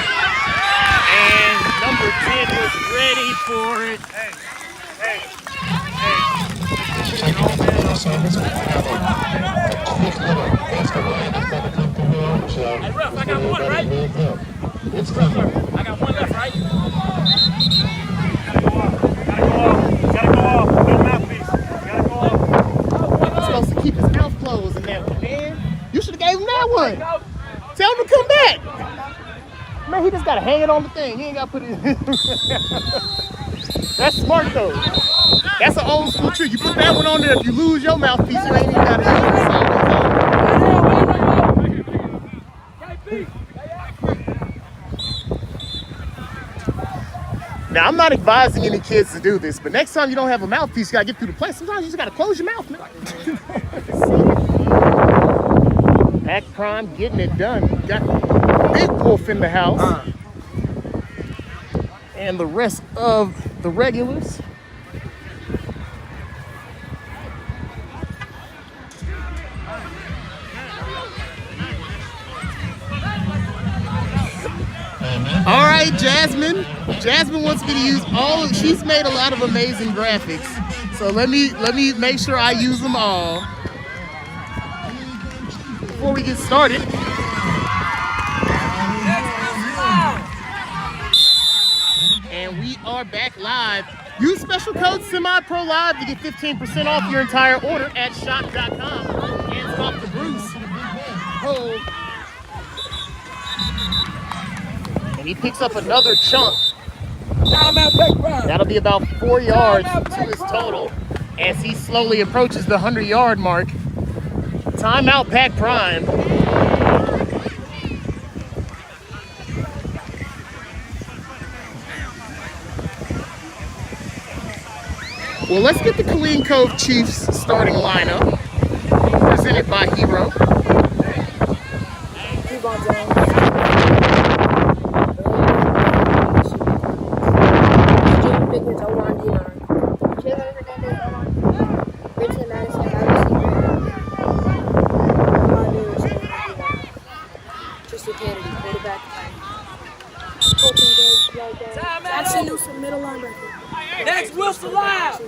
And number 10 was ready for it. Hey, ref, I got one, right? It's coming. I got one left, right? Gotta go off. No mouthpiece. Gotta go off. He's supposed to keep his mouth closed in that one, man. You should have gave him that one. Tell him to come back. Man, he just got to hang it on the thing. He ain't got to put it in. That's smart, though. That's an old school trick. You put that one on there. If you lose your mouthpiece, you ain't even got to use it. Now, I'm not advising any kids to do this, but next time you don't have a mouthpiece, you got to get through the play. Sometimes you just got to close your mouth, man. Pac Prime getting it done. Got Big Wolf in the house. And the rest of the regulars. All right, Jasmine. Jasmine wants me to use all of, she's made a lot of amazing graphics. So let me make sure I use them all before we get started. And we are back live. Use special code SEMIPRO LIVE to get 15% off your entire order at shop.com. Hands off to Bruce. Oh. And he picks up another chunk. That'll be about 4 yards to his total as he slowly approaches the 100-yard mark. Timeout, Pac Prime. Well, let's get the Killeen Cove Chiefs starting lineup, presented by Hero. Next, Wilson Live.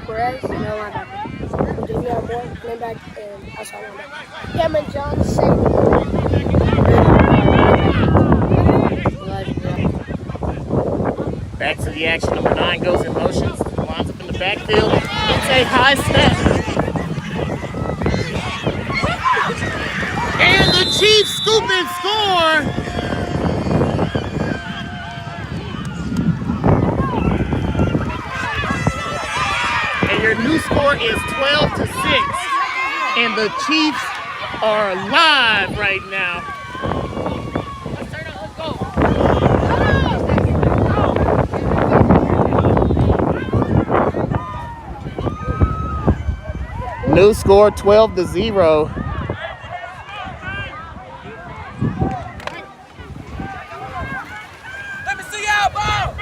Perez, no linebacker. Jamil Moore, running back, and outside linebacker. Cameron Jones, safety. Back to the action. Number 9 goes in motion. Lines up in the backfield. It's a high snap. And the Chiefs scoop and score. And your new score is 12-6. And the Chiefs are live right now. New score 12-0. Let me see y'all ball.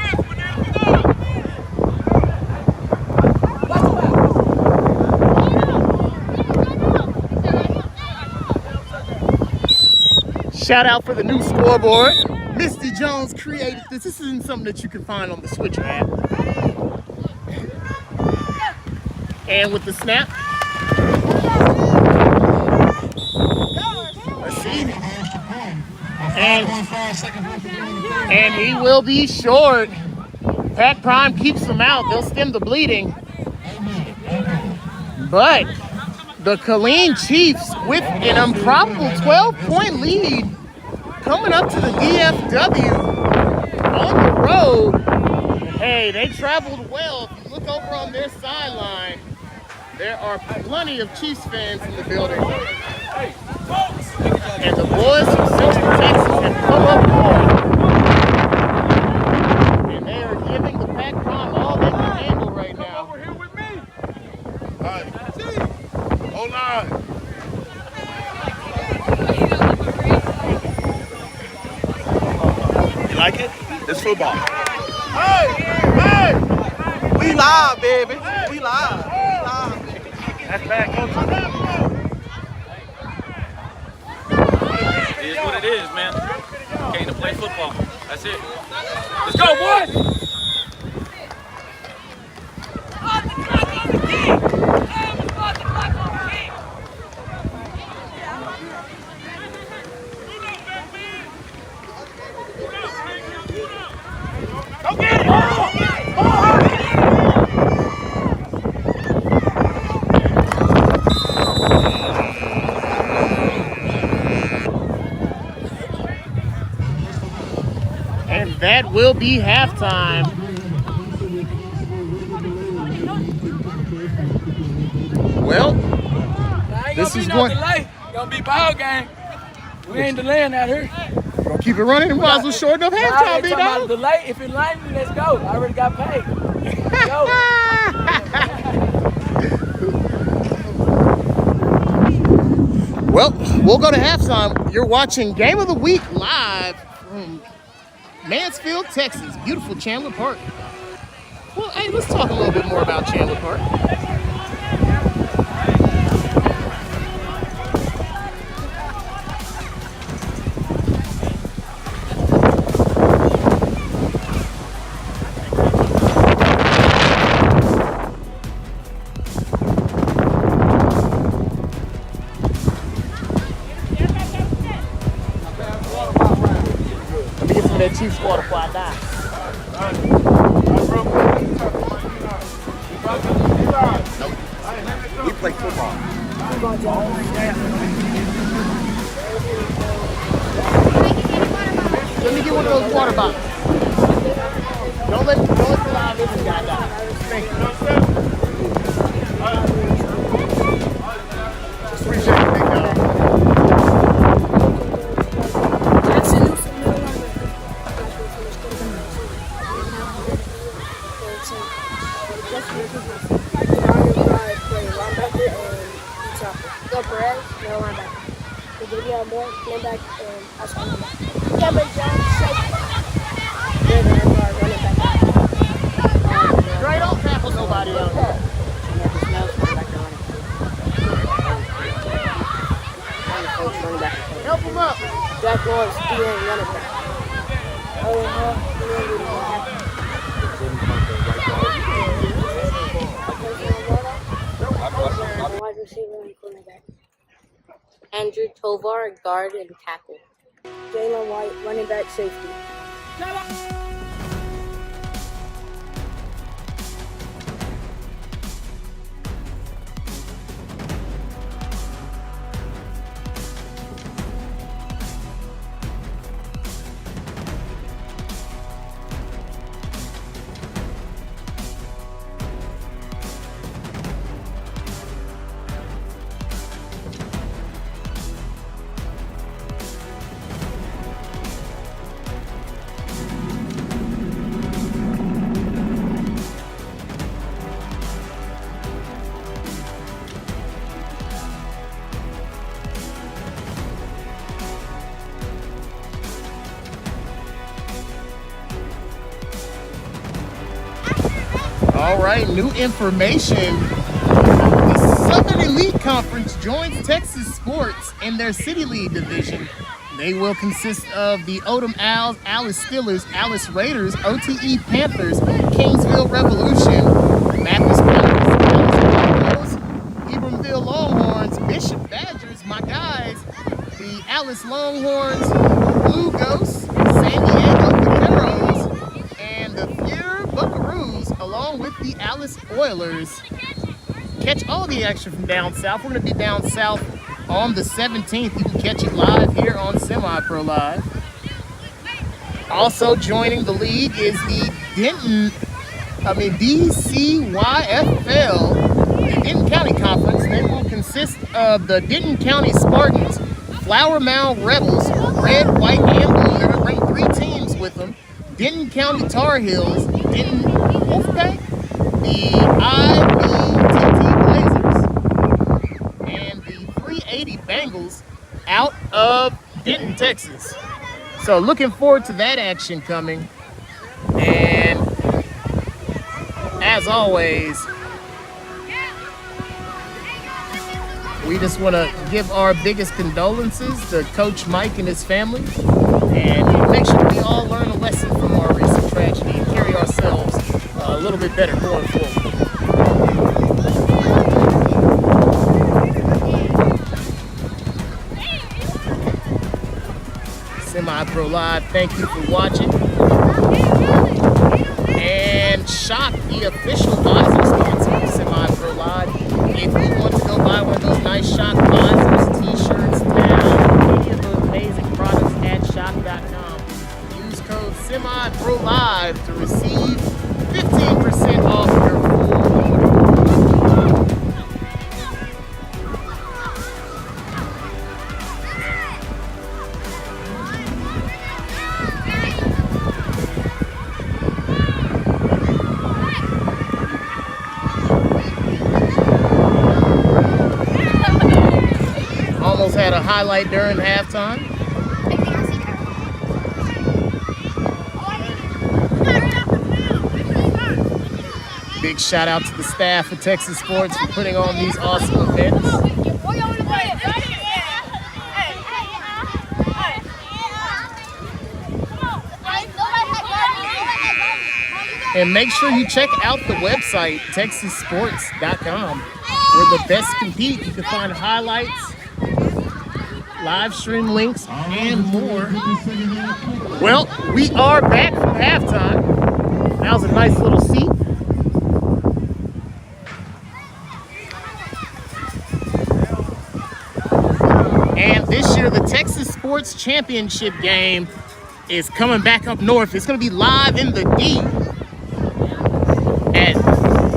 Shout out for the new scoreboard. Misty Jones created this. This isn't something that you can find on the Switcher app. And with the snap. Let's see. And he will be short. Pac Prime keeps him out. They'll stem the bleeding. But the Killeen Chiefs with an improbable 12-point lead coming up to the DFW on the road. Hey, Hey, they traveled well. If you look over on their sideline, there are plenty of Chiefs fans in the building. And the boys from Central Texas have come up north. And they are giving the Pac Prime all they can handle right now. Over here with me. All right. Hold on. You like it? It's football. Hey! Hey! We live, baby. We live. That's bad coaching. It is what it is, man. Came to play football. That's it. Let's go, boys! Go get it! And that will be halftime. Well, this is no going. delay. Gonna be ball game. We ain't delaying out here. Gonna keep it running and might as well shorten up halftime, big dog. Delay. If it lightning, let's go. I already got paid. Let's go. Well, we'll go to halftime. You're watching Game of the Week live from Mansfield, Texas. Beautiful Chandler Park. Well, hey, let's talk a little bit more about Chandler Park. Let me get some of that Chiefs water before I die. We play football. Let me get one of those water bottles. Don't let the live listen guy die. Thank you. Appreciate it, big dog. Go Perez, no linebacker. The Davey Moore, linebacker, and outside linebacker. Cameron Jones, safety. They're the running back. Dre, don't tackle nobody out here. Help him up. Jack Lawrence, DN, running back. Wide receiver and cornerback. Andrew Tovar, guard and tackle. Jalen White, running back, safety. All right, new information. The Southern Elite Conference joins Texas Sports in their City League division. They will consist of the Odom Owls, Alice Steelers, Alice Raiders, OTE Panthers, Kingsville Revolution, Mathis Panthers, Alice Broncos, Ibrahimville Longhorns, Bishop Badgers, my guys, the Alice Longhorns, Blue Ghosts, San Diego Vaqueros, and the Fury Buckaroos, along with the Alice Oilers. Catch all the action from down south. We're going to be down south on the 17th. You can catch it live here on Semi-Pro Live. Also joining the league is the Denton DCYFL, the Denton County Conference, that will consist of the Denton County Spartans, Flower Mound Rebels, red, white, and blue. They're going to bring 3 teams with them. Denton County Tar Heels, Denton Wolfpack, the IBTT Blazers, and the 380 Bengals out of Denton, Texas. So looking forward to that action coming. And as always, we just want to give our biggest condolences to Coach Mike and his family, and make sure we all learn a lesson from our recent tragedy and carry ourselves a little bit better going forward. Semi-Pro Live, thank you for watching. And Shock, the official visor sponsor of Semi-Pro Live. If you want to go buy one of those nice Shock visors, t-shirts, towels, any of those amazing products at shock.com, use code SEMIPROLIVE to receive 15% off your full order. Had a highlight during halftime. Big shout out to the staff at Texas Sports for putting on these awesome events. And make sure you check out the website, texassports.com, where the best compete. You can find highlights, live stream links, and more. Well, we are back from halftime. That was a nice little seat. And this year, the Texas Sports Championship game is coming back up north. It's going to be live in the D at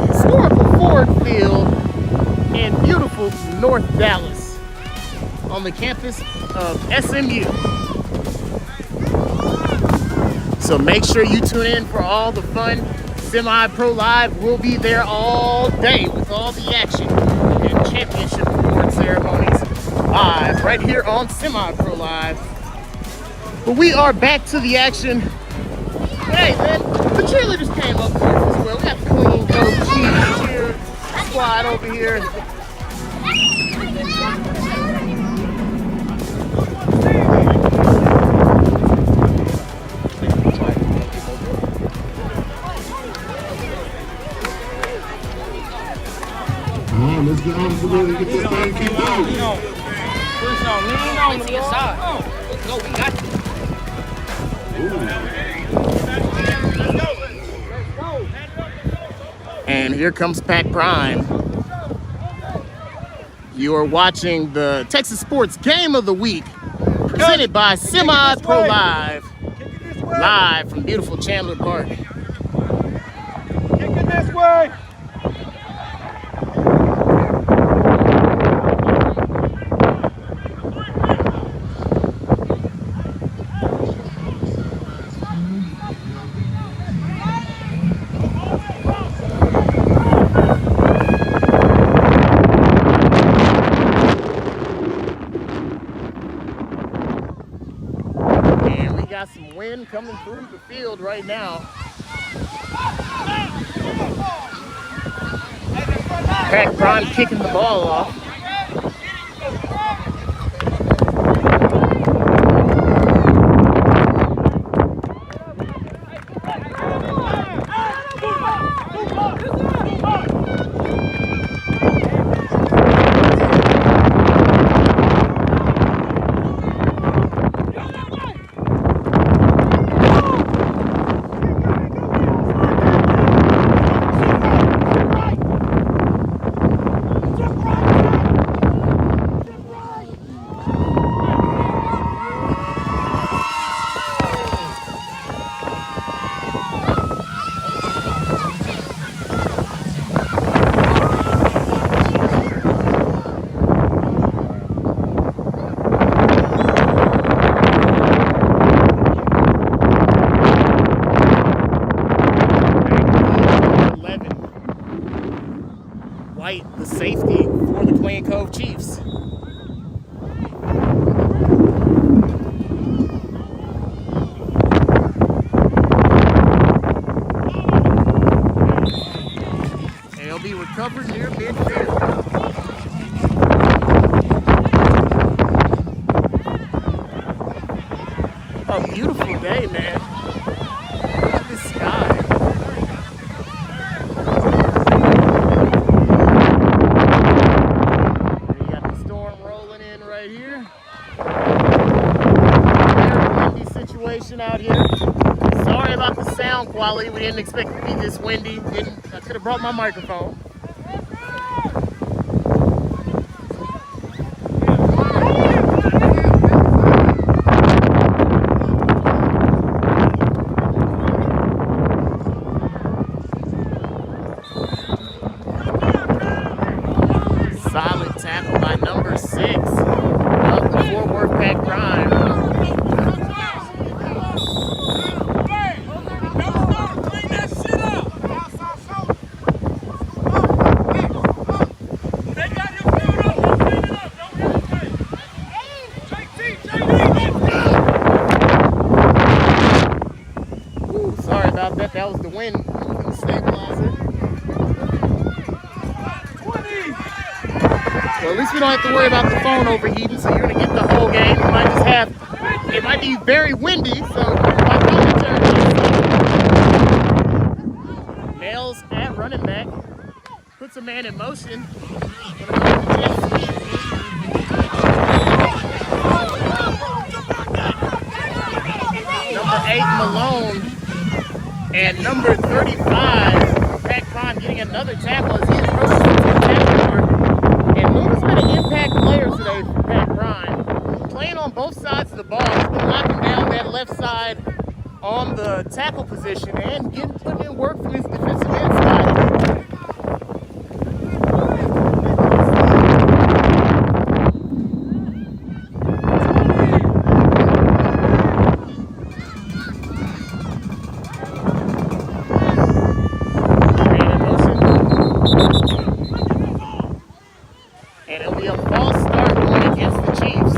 historical Ford Field in beautiful North Dallas, on the campus of SMU. So make sure you tune in for all the fun. Semi-Pro Live will be there all day with all the action and championship award ceremonies live right here on Semi-Pro Live. But we are back to the action. Hey man, the cheerleaders came up here as well. We got the Clean Cove Chiefs cheer squad over here. Let's get on the way to get this thing keep going. Lean on. Push on. Lean on to your side. Let's go. We got you. And here comes Pack Prime. You are watching the Texas Sports Game of the Week, presented by Semi-Pro Live, live from beautiful Chandler Park. Kick it this way. Got some wind coming through the field right now. Pack Prime kicking the ball off. the safety for the Clean Cove Chiefs. They'll be recovered near midfield. A beautiful day, man. Look at the sky. You got the storm rolling in right here. Very windy situation out here. Sorry about the sound quality. We didn't expect it to be this windy. I could have brought my microphone. Solid tackle by number 6 of the Fort Worth Pack Prime. Ooh, sorry about that. That was the wind moving the stabilizer. Well, at least we don't have to worry about the phone overheating, so you're going to get the whole game. You might just have, it might be very windy, so my commentary. Nails at running back, puts a man in motion. Number 8, Malone, and number 35, Pack Prime, getting another tackle as he approaches the tackle mark. And Luna's been an impact player today for Pack Prime. Playing on both sides of the ball. He's been locking down that left side on the tackle position and putting in work from his defensive end side. And it'll be a false start going against the Chiefs.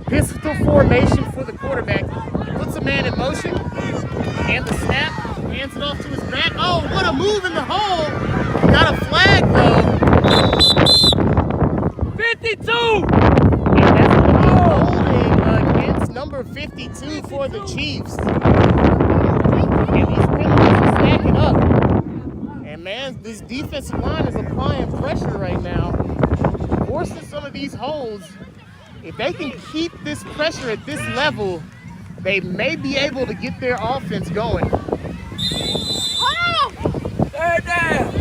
Pistol formation for the quarterback. He puts a man in motion, and the snap, hands it off to his back. Oh, what a move in the hole! Got a flag though. 52! And that's going to be holding against number 52 for the Chiefs. And these penalties are stacking up. And man, this defensive line is applying pressure right now, forcing some of these holds. If they can keep this pressure at this level, they may be able to get their offense going. Third down!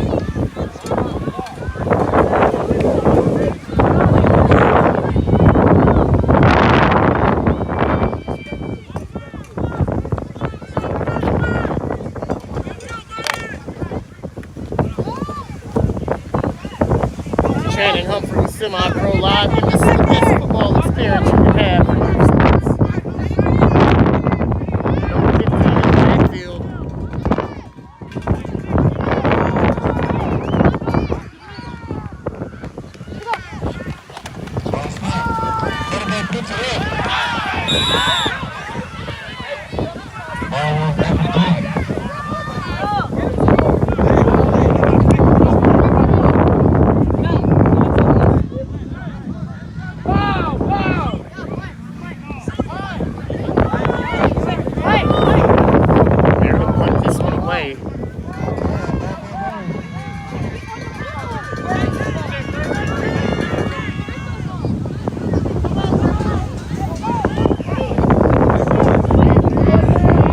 Channing Humphrey with Semi-Pro Live, and this is the best football experience you can have for your students. Number 15 in the backfield.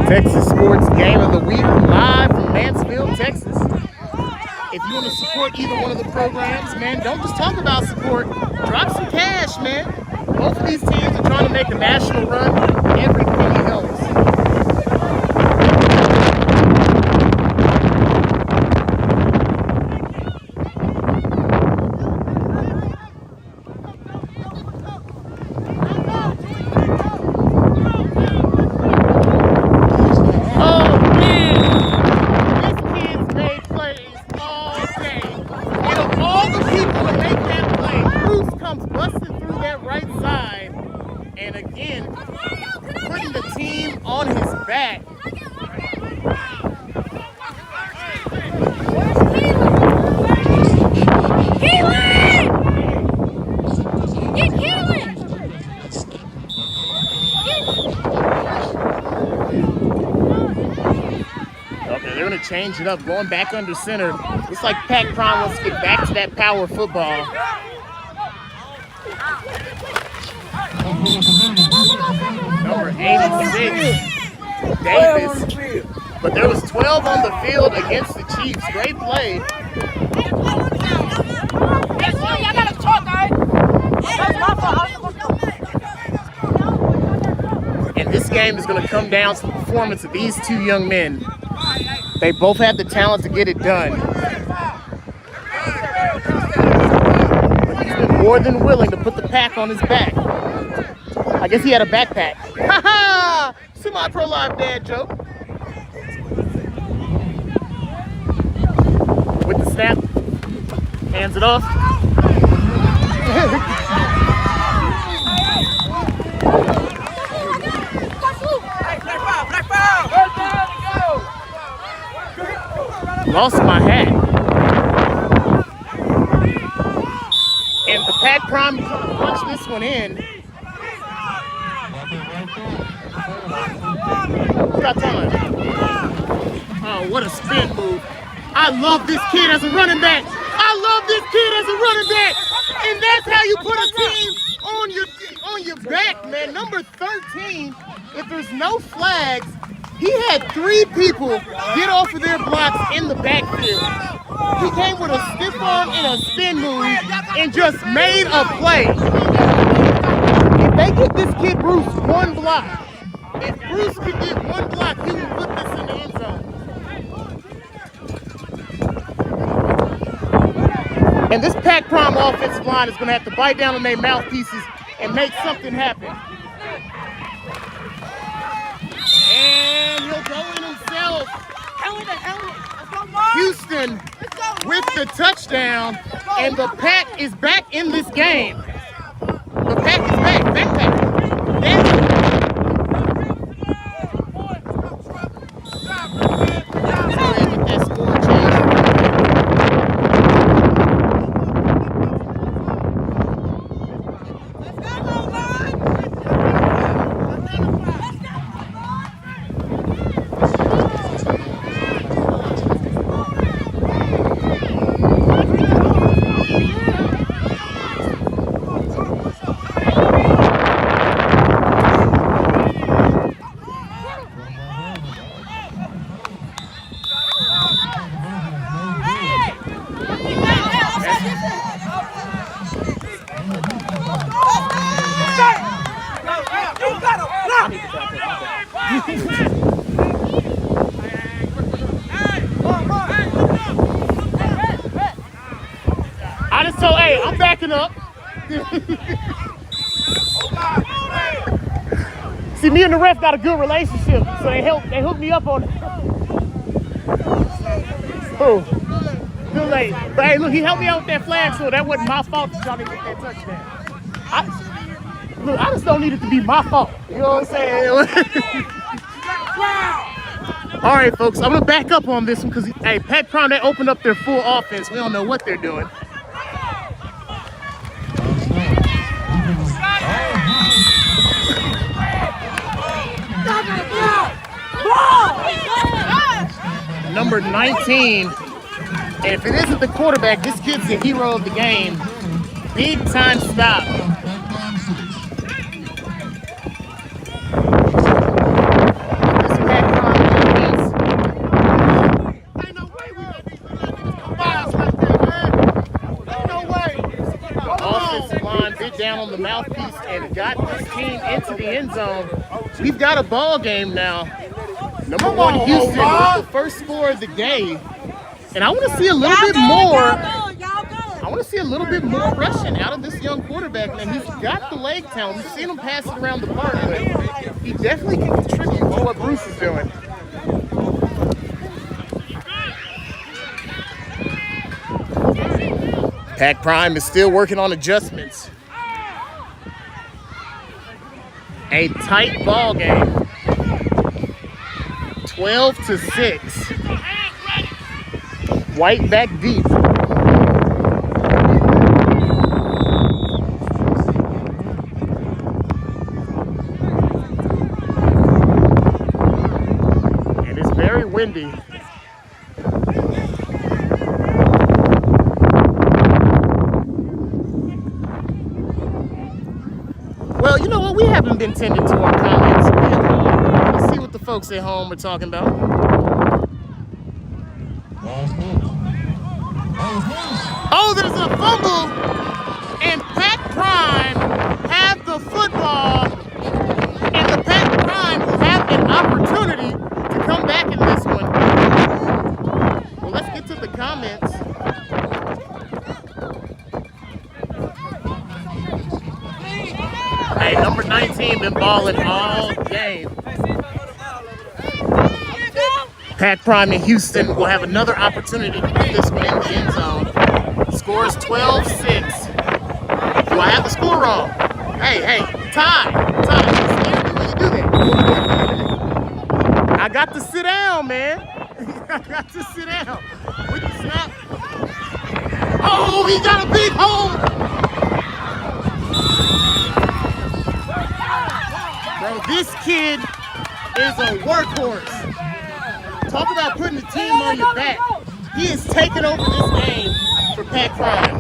Texas Sports Game of the Week live from Mansfield, Texas. If you want to support either one of the programs, man, don't just talk about support. Drop some cash, man. Both of these teams are trying to make a national run. Every penny helps. And again, putting the team on his back. Okay, they're going to change it up, going back under center. Looks like Pat Prime wants to get back to that power football. Number 86, Davis. But there was 12 on the field against the Chiefs. Great play. And this game is going to come down to the performance of these two young men. They both have the talent to get it done. He's been more than willing to put the pack on his back. I guess he had a backpack. Ha ha! Semi-pro live dad joke. With the snap, hands it off. Lost my hat. And the Pat Prime punched this one in. Stop time. Oh, what a spin move. I love this kid as a running back. I love this kid as a running back. And that's how you put a team on your back, man. Number 13, if there's no flags, he had 3 people get off of their blocks in the backfield. He came with a stiff arm and a spin move and just made a play. If they get this kid Bruce one block, if Bruce could get one block, he would put this in the end zone. And this Pat Prime offensive line is going to have to bite down on their mouthpieces and make something happen. And he'll go in himself. Houston with the touchdown, and the Pack is back in this game. The Pack is back. Backpack. I just told, hey, I'm backing up. See, me and the ref got a good relationship, so they hooked me up on it. Oh, too late. But hey, look, he helped me out with that flag, so that wasn't my fault that y'all didn't get that touchdown. I just don't need it to be my fault. You know what I'm saying? All right, folks, I'm going to back up on this one because, hey, Pat Prime, they opened up their full offense. We don't know what they're doing. Number 19, and if it isn't the quarterback, this kid's the hero of the game. Big time stop. This Pat touchdown on the mouthpiece and got this team into the end zone. We've got a ball game now. Number 1 Houston with the first score of the day. And I want to see a little bit more. I want to see a little bit more rushing out of this young quarterback. Man, he's got the leg talent. We've seen him pass it around the park, but he definitely can contribute to what Bruce is doing. Pac Prime is still working on adjustments. A tight ball game. 12-6. White back deep. And it's very windy. Well, you know what? We haven't been tending to our comments. Let's see what the folks at home are talking about. Oh, there's a fumble, and Pac Prime have the football, and the Pac Prime will have an opportunity to come back in this one. Well, let's get to the comments. Hey, number 19 been balling all game. Pac Prime in Houston will have another opportunity to put this one in the end zone. Score is 12-6. Do I have the score wrong? Hey, tie. Scare me when you do that. I got to sit down, man. I got to sit down. With the snap. Oh, he got a big hole. Bro, this kid is a workhorse. Talk about putting the team on your back. He is taking over this game for Pac Prime.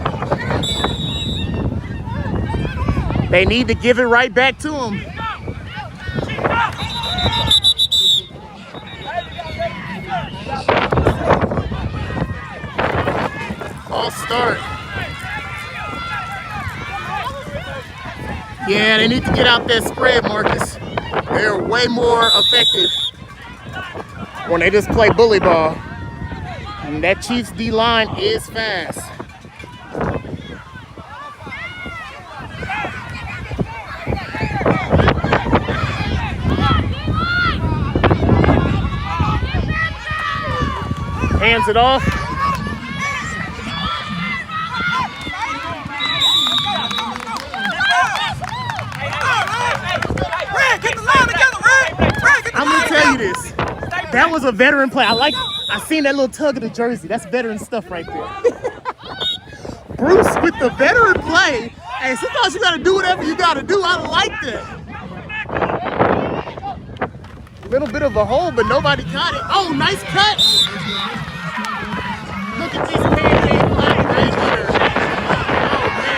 They need to give it right back to him. False start. Yeah, they need to get out that spread, Marcus. They're way more effective when they just play bully ball. And that Chiefs D-line is fast. Hands it off. I'm gonna tell you this. That was a veteran play. I seen that little tug of the jersey. That's veteran stuff right there. Bruce with the veteran play. Hey, sometimes you gotta do whatever you gotta do. I like that. A little bit of a hole, but nobody caught it. Oh, nice cut. Look at this pancake play right here. Oh, man.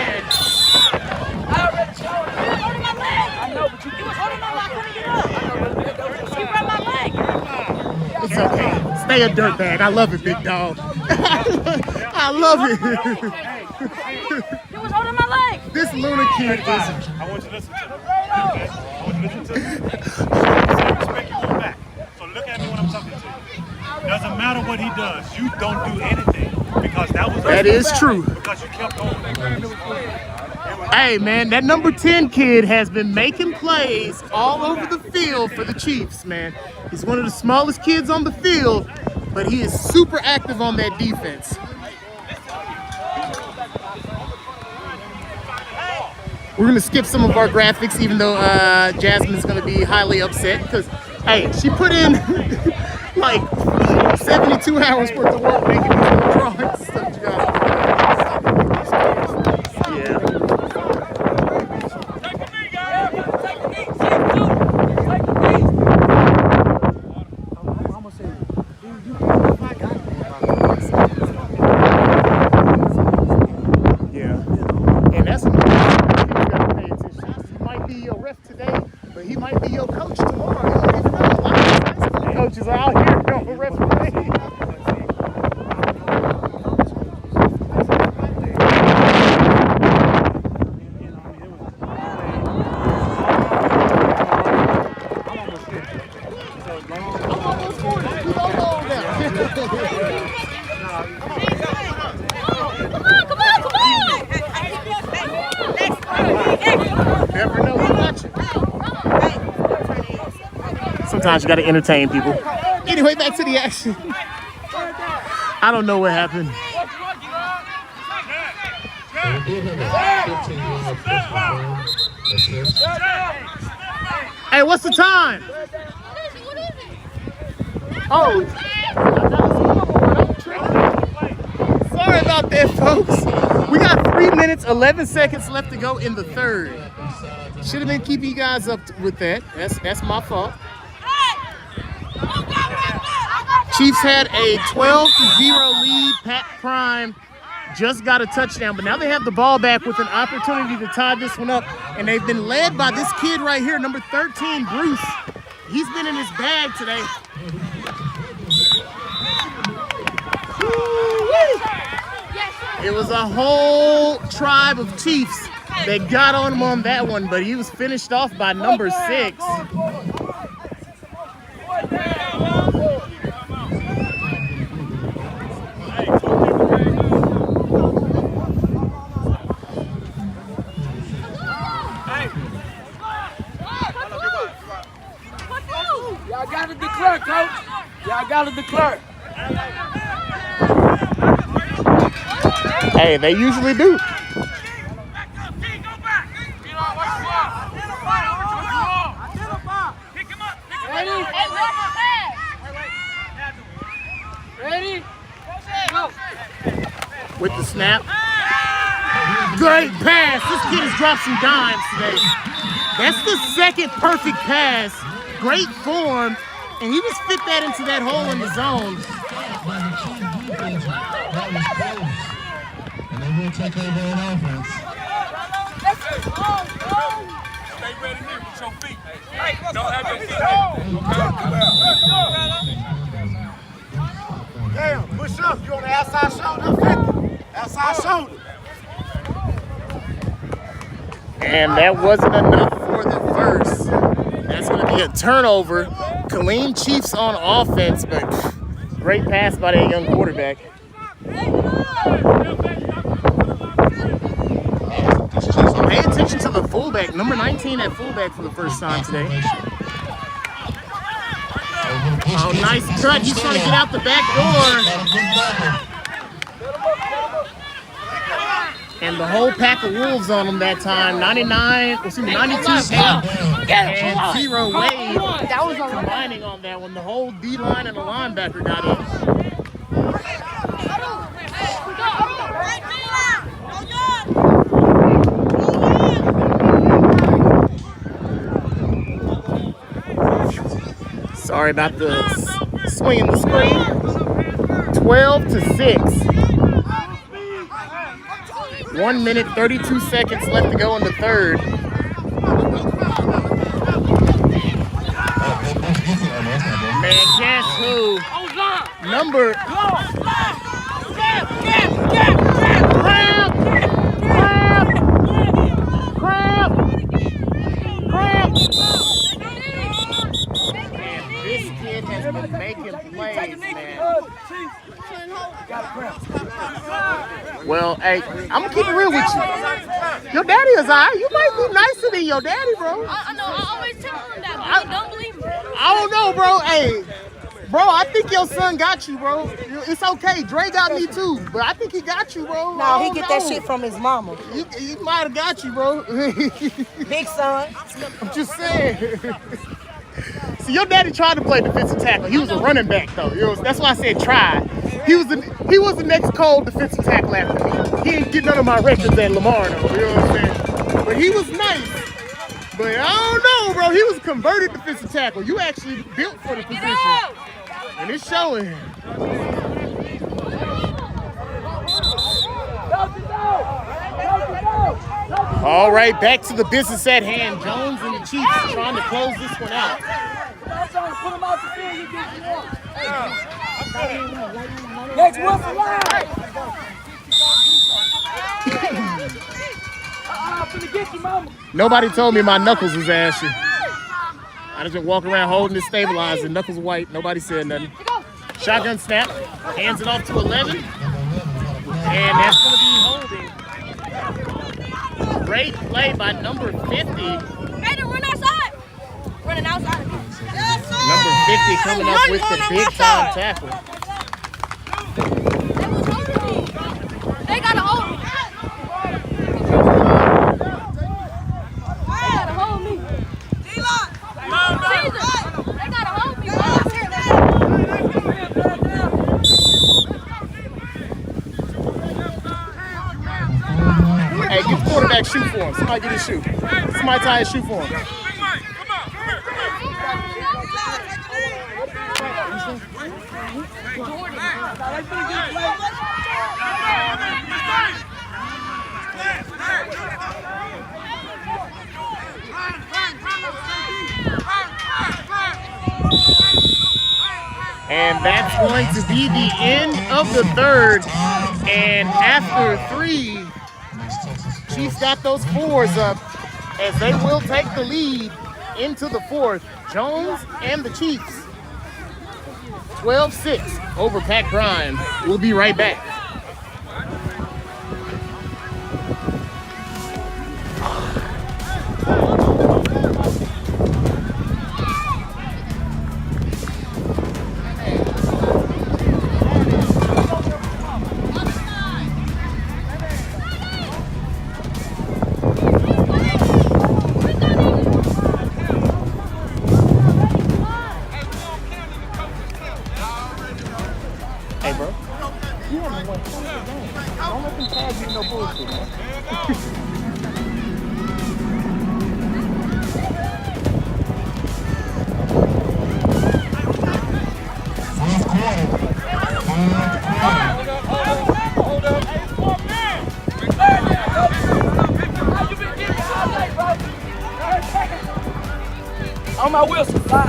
It's okay. Stay a dirtbag. I love it, big dog. I love it. He was holding my leg. This Luna kid is. I want you to listen to me. Okay? I want you to listen to me. I respect you going back. So look at me when I'm talking to you. Doesn't matter what he does. You don't do anything because that is true. Because you kept going. Hey, man, that number 10 kid has been making plays all over the field for the Chiefs, man. He's one of the smallest kids on the field, but he is super active on that defense. We're going to skip some of our graphics, even though Jasmine's going to be highly upset because, hey, she put in like 72 hours worth of work making these little drawings and stuff, you guys. Yeah. And that's what you gotta pay attention. He might be your ref today, but he might be your coach tomorrow. You don't even know. A lot of these high school coaches are out here on the referee. watching. Sometimes you got to entertain people. Anyway, back to the action. I don't know what happened. Hey, what's the time? Oh, sorry about that, folks. We got 3 minutes, 11 seconds left to go in the third. Should have been keeping you guys up with that. That's my fault. Chiefs had a 12-0 lead. Pat Prime just got a touchdown, but now they have the ball back with an opportunity to tie this one up. And they've been led by this kid right here, number 13, Bruce. He's been in his bag today. It was a whole tribe of Chiefs that got on him on that one, but he was finished off by number 6. Y'all got to declare, coach. Y'all got to declare. Hey, they usually do. Ready? Go. With the snap. Great pass. This kid has dropped some dimes today. That's the second perfect pass. Great form. And he just fit that into that hole in the zone. And they will take over on offense. Stay ready here with your feet. Don't have your feet. Damn, push up. You on the outside shoulder? 50. Outside shoulder. And that wasn't enough for the first. That's going to be a turnover. Killeen Chiefs on offense, but great pass by that young quarterback. Pay attention to the fullback. Number 19 at fullback for the first time today. Oh, nice cut. He's trying to get out the back door. And the whole pack of wolves on him that time. 92 Payne and 0 Wade. That was combining on that one. The whole D-line and the linebacker got in. Sorry about the swinging the screen. 12-6. 1 minute, 32 seconds left to go in the third. Man, guess who? Number... Crab! Man, this kid has been making plays, man. Well, hey, I'm gonna keep it real with you. Your daddy is alright. You might be nicer than your daddy, bro. I know. I always tell him that, but he don't believe me. I don't know, bro. Hey, bro, I think your son got you, bro. It's okay. Dre got me too, but I think he got you, bro. No, he get that shit from his mama. He might have got you, bro. Big son. I'm just saying. See, your daddy tried to play defensive tackle. He was a running back, though. That's why I said try. He was the next cold defensive tackle after me. He didn't get none of my records at Lamar, though. You know what I'm saying? But he was nice. But I don't know, bro. He was a converted defensive tackle. You actually built for the position. And it's showing. All right, back to the business at hand. Jones and the Chiefs trying to close this one out. Next one for live. Nobody told me my knuckles was ashy. I just been walking around holding this stabilizer. Knuckles white. Nobody said nothing. Shotgun snap. Hands it off to 11. And that's going to be holding. Great play by number 50. running outside of me. Number 50 coming up with the big time tackle. They gotta hold me. They gotta hold me. Caesar, they gotta hold me. Hey, get the quarterback shoe for him. Somebody get his shoe. Somebody tie his shoe for him. And that's going to be the end of the third. And after 3, Chiefs got those 4s up as they will take the lead into the 4th. Jones and the Chiefs 12-6 over Pack Prime. We'll be right back. Hey, bro. You haven't won 20 games. Don't let them tag you no bullshit, man. Fourth quarter. Hold up. On my Wilson side.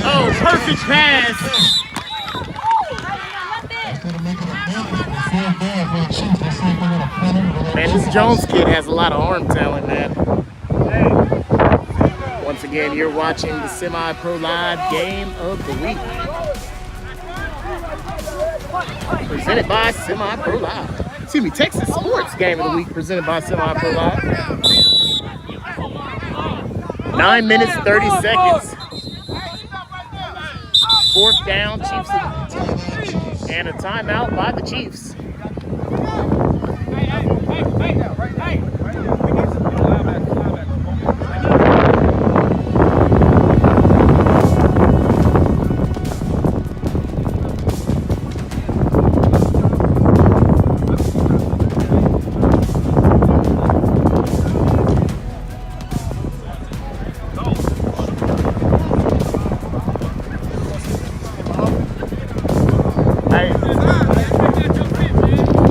Oh, perfect pass. Man, this Jones kid has a lot of arm talent, man. Once again, you're watching the Semi-Pro Live Game of the Week. Presented by Semi-Pro Live. Excuse me, Texas Sports Game of the Week presented by Semi-Pro Live. 9 minutes, 30 seconds. 4th down, Chiefs. And a timeout by the Chiefs.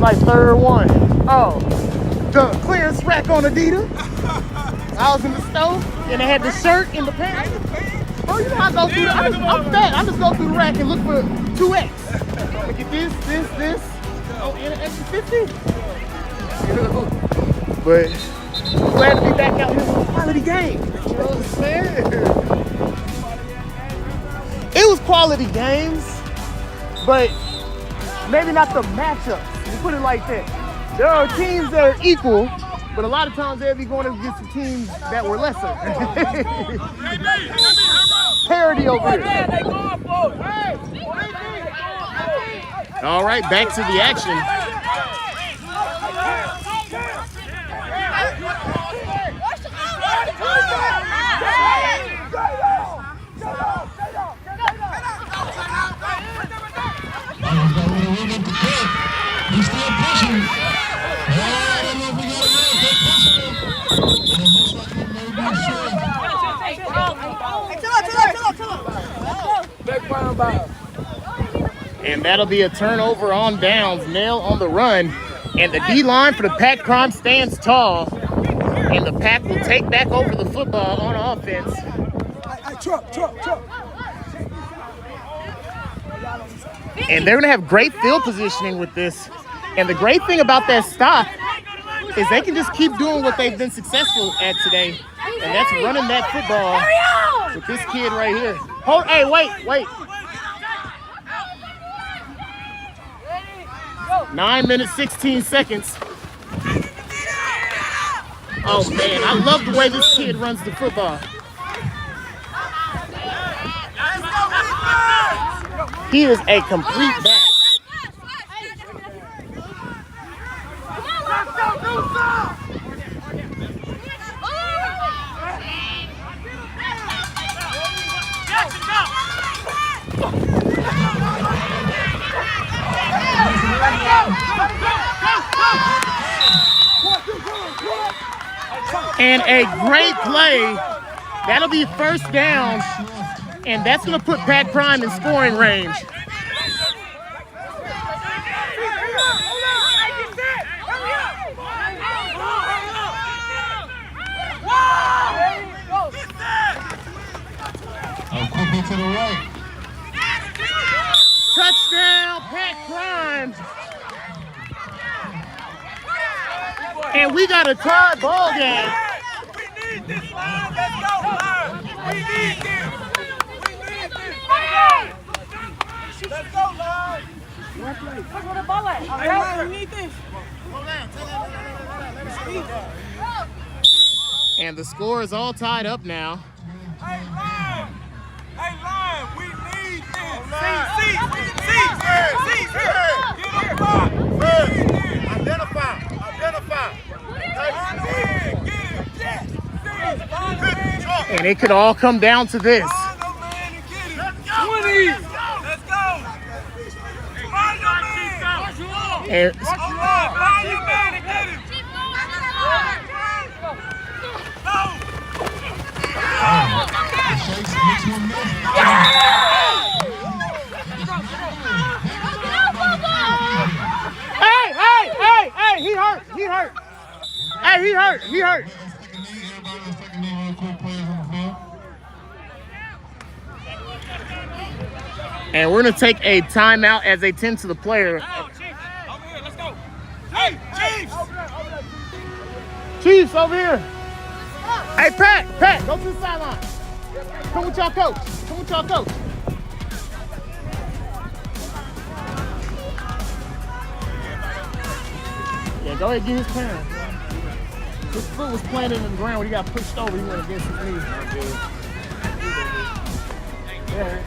Like 3rd one. Oh, the clearance rack on Adidas. I was in the stove and they had the shirt and the pants. Oh, you know I go through. I'm fat. I just go through the rack and look for 2X. Look at this. Oh, and an extra 50. But I'm glad to be back out here with a quality game. You know what I'm saying? It was quality games, but maybe not the matchups. Put it like that. There are teams that are equal, but a lot of times they'll be going against some teams that were lesser. Parity over here. All right, back to the action. He's still pushing. I don't know if we got a run. And that'll be a turnover on downs. Nail on the run. And the D-line for the Pack Prime stands tall. And the Pack will take back over the football on offense. And they're going to have great field positioning with this. And the great thing about that stop is they can just keep doing what they've been successful at today. And that's running that football with this kid right here. Hold, hey, wait. 9 minutes, 16 seconds. Oh man, I love the way this kid runs the football. He is a complete back. And a great play. That'll be first down, and that's going to put Pat Prime in scoring range. Quickly to the right. Touchdown, Pat Prime. And we got a tie ball game. We need this line. Let's go, line. We need this. We need this. Let's go, line. Where's the ball at? We need this. And the score is all tied up now. Hey, line. Hey, line. We need this. See. Get him block. Identify. And it could all come down to this. Let's go. And Hey, he hurt. Hey, he hurt. And we're going to take a timeout as they tend to the player. Let's go. Hey, Chiefs over here. Hey, Pat, go to the sideline. Come with y'all coach. Yeah, go ahead and get his parents. His foot was planted in the ground when he got pushed over. He went against his knee. Yeah.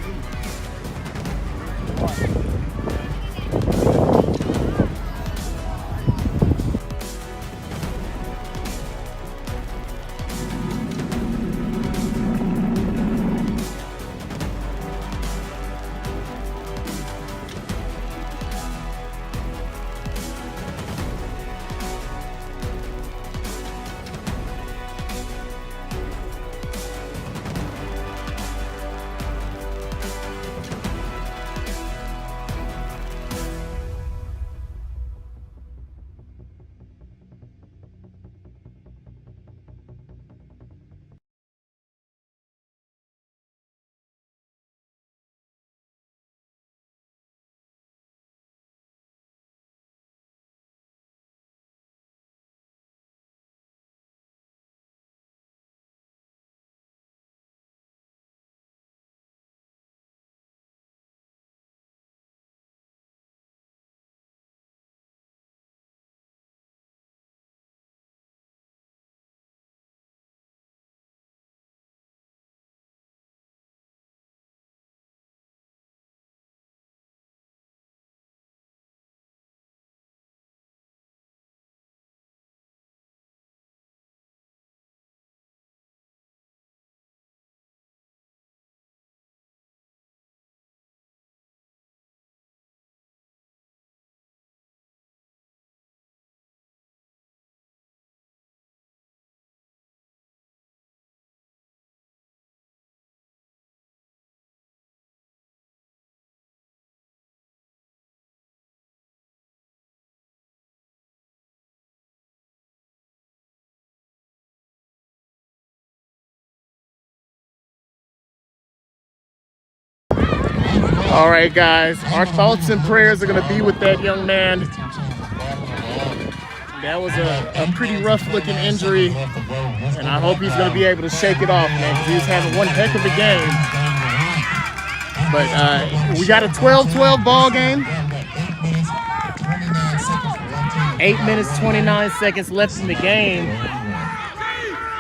All right, guys, our thoughts and prayers are going to be with that young man. That was a pretty rough-looking injury, and I hope he's going to be able to shake it off, man, because he was having one heck of a game. But we got a 12-12 ball game. 8 minutes, 29 seconds left in the game.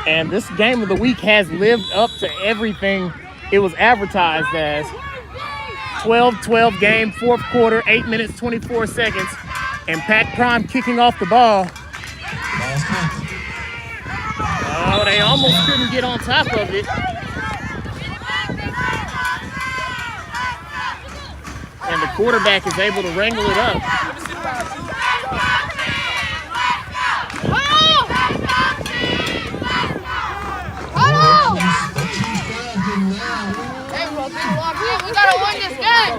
And this game of the week has lived up to everything it was advertised as. 12-12 game, fourth quarter, 8 minutes, 24 seconds. And Pat Prime kicking off the ball. Oh, they almost couldn't get on top of it. And the quarterback is able to wrangle it up. We gotta win this game.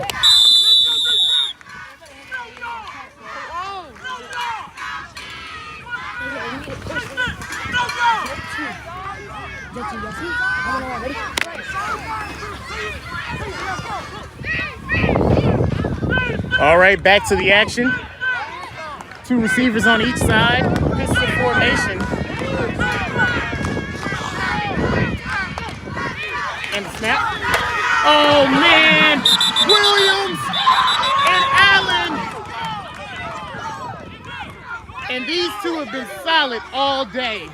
All right, back to the action. Two receivers on each side. Pistol formation. And the snap. Oh, man. Williams and Allen. And these two have been solid all day.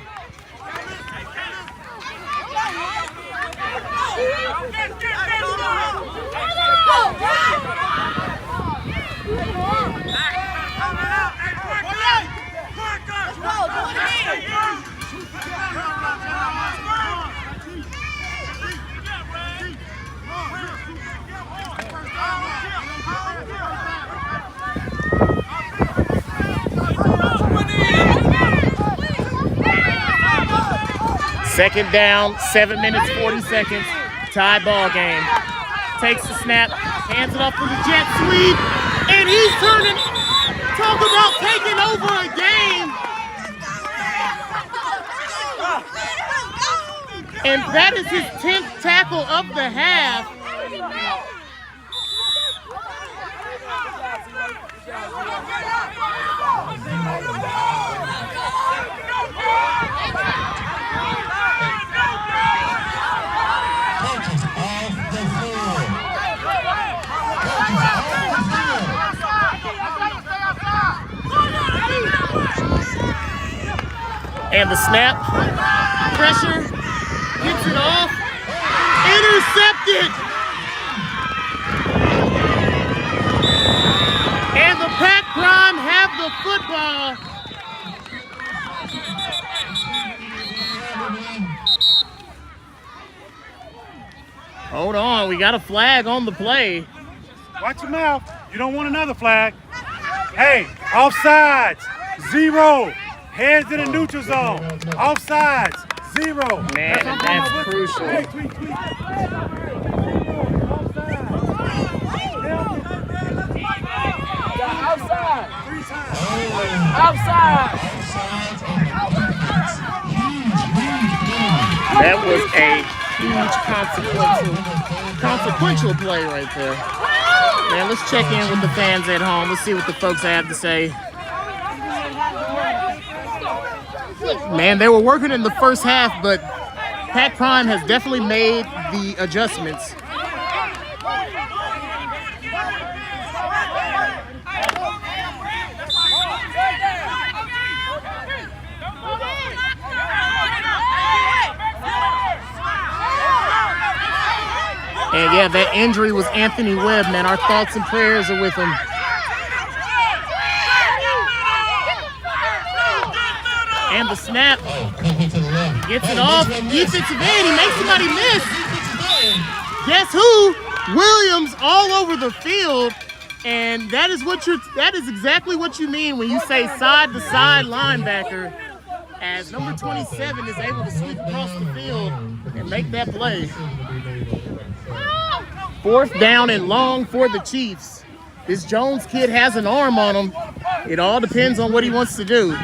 Second down, 7 minutes, 40 seconds, tie ball game. Takes the snap, hands it off for the jet sweep, and he's turning. Talk about taking over a game. And that is his 10th tackle of the half. And the snap, pressure, gets it off, intercepted. And the Pat Prime have the football. Hold on, we got a flag on the play. Watch your mouth. You don't want another flag. Hey, offsides, 0. Heads in the neutral zone. Offsides, 0. Man, that's crucial. Hey, tweet. Outside. 3 times. Outside. That was a huge consequential play right there. Man, let's check in with the fans at home. Let's see what the folks have to say. Man, they were working in the first half, but Pat Prime has definitely made the adjustments. And yeah, that injury was Anthony Webb, man. Our thoughts and prayers are with him. And the snap, gets it off, defensive end, he makes somebody miss. Guess who? Williams all over the field, and that is exactly what you mean when you say side to side linebacker, as number 27 is able to sweep across the field and make that play. Fourth down and long for the Chiefs. This Jones kid has an arm on him. It all depends on what he wants to do.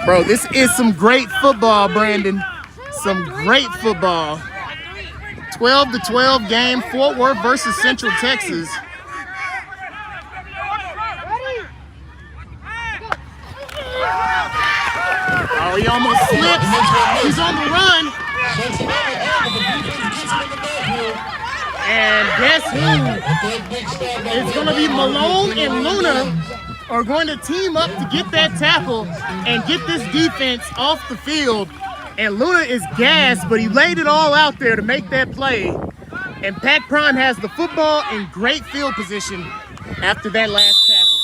Bro, this is some great football, Brandon. Some great football. 12-12 game, Fort Worth versus Central Texas. Oh, he almost slips. He's on the run. And guess who? It's going to be Malone and Luna are going to team up to get that tackle and get this defense off the field. And Luna is gassed, but he laid it all out there to make that play. And Pac Prime has the football in great field position after that last tackle.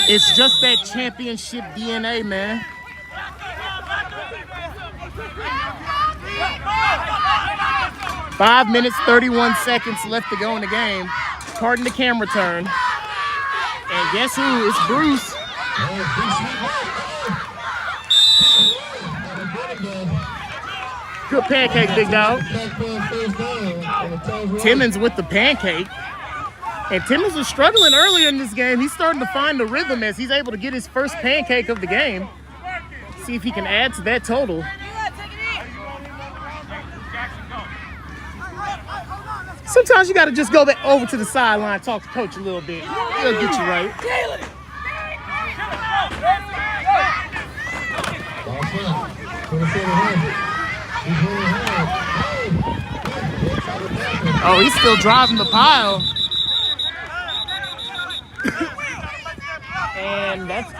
It's just that championship DNA, man. Five minutes, 31 seconds left to go in the game. Pardon the camera turn. And guess who? It's Bruce. Good pancake, big dog. Timmons with the pancake. And Timmons was struggling earlier in this game. He's starting to find the rhythm as he's able to get his first pancake of the game. See if he can add to that total. Sometimes you got to just go back over to the sideline, talk to coach a little bit. He'll get you right. Oh, he's still driving the pile. And that's...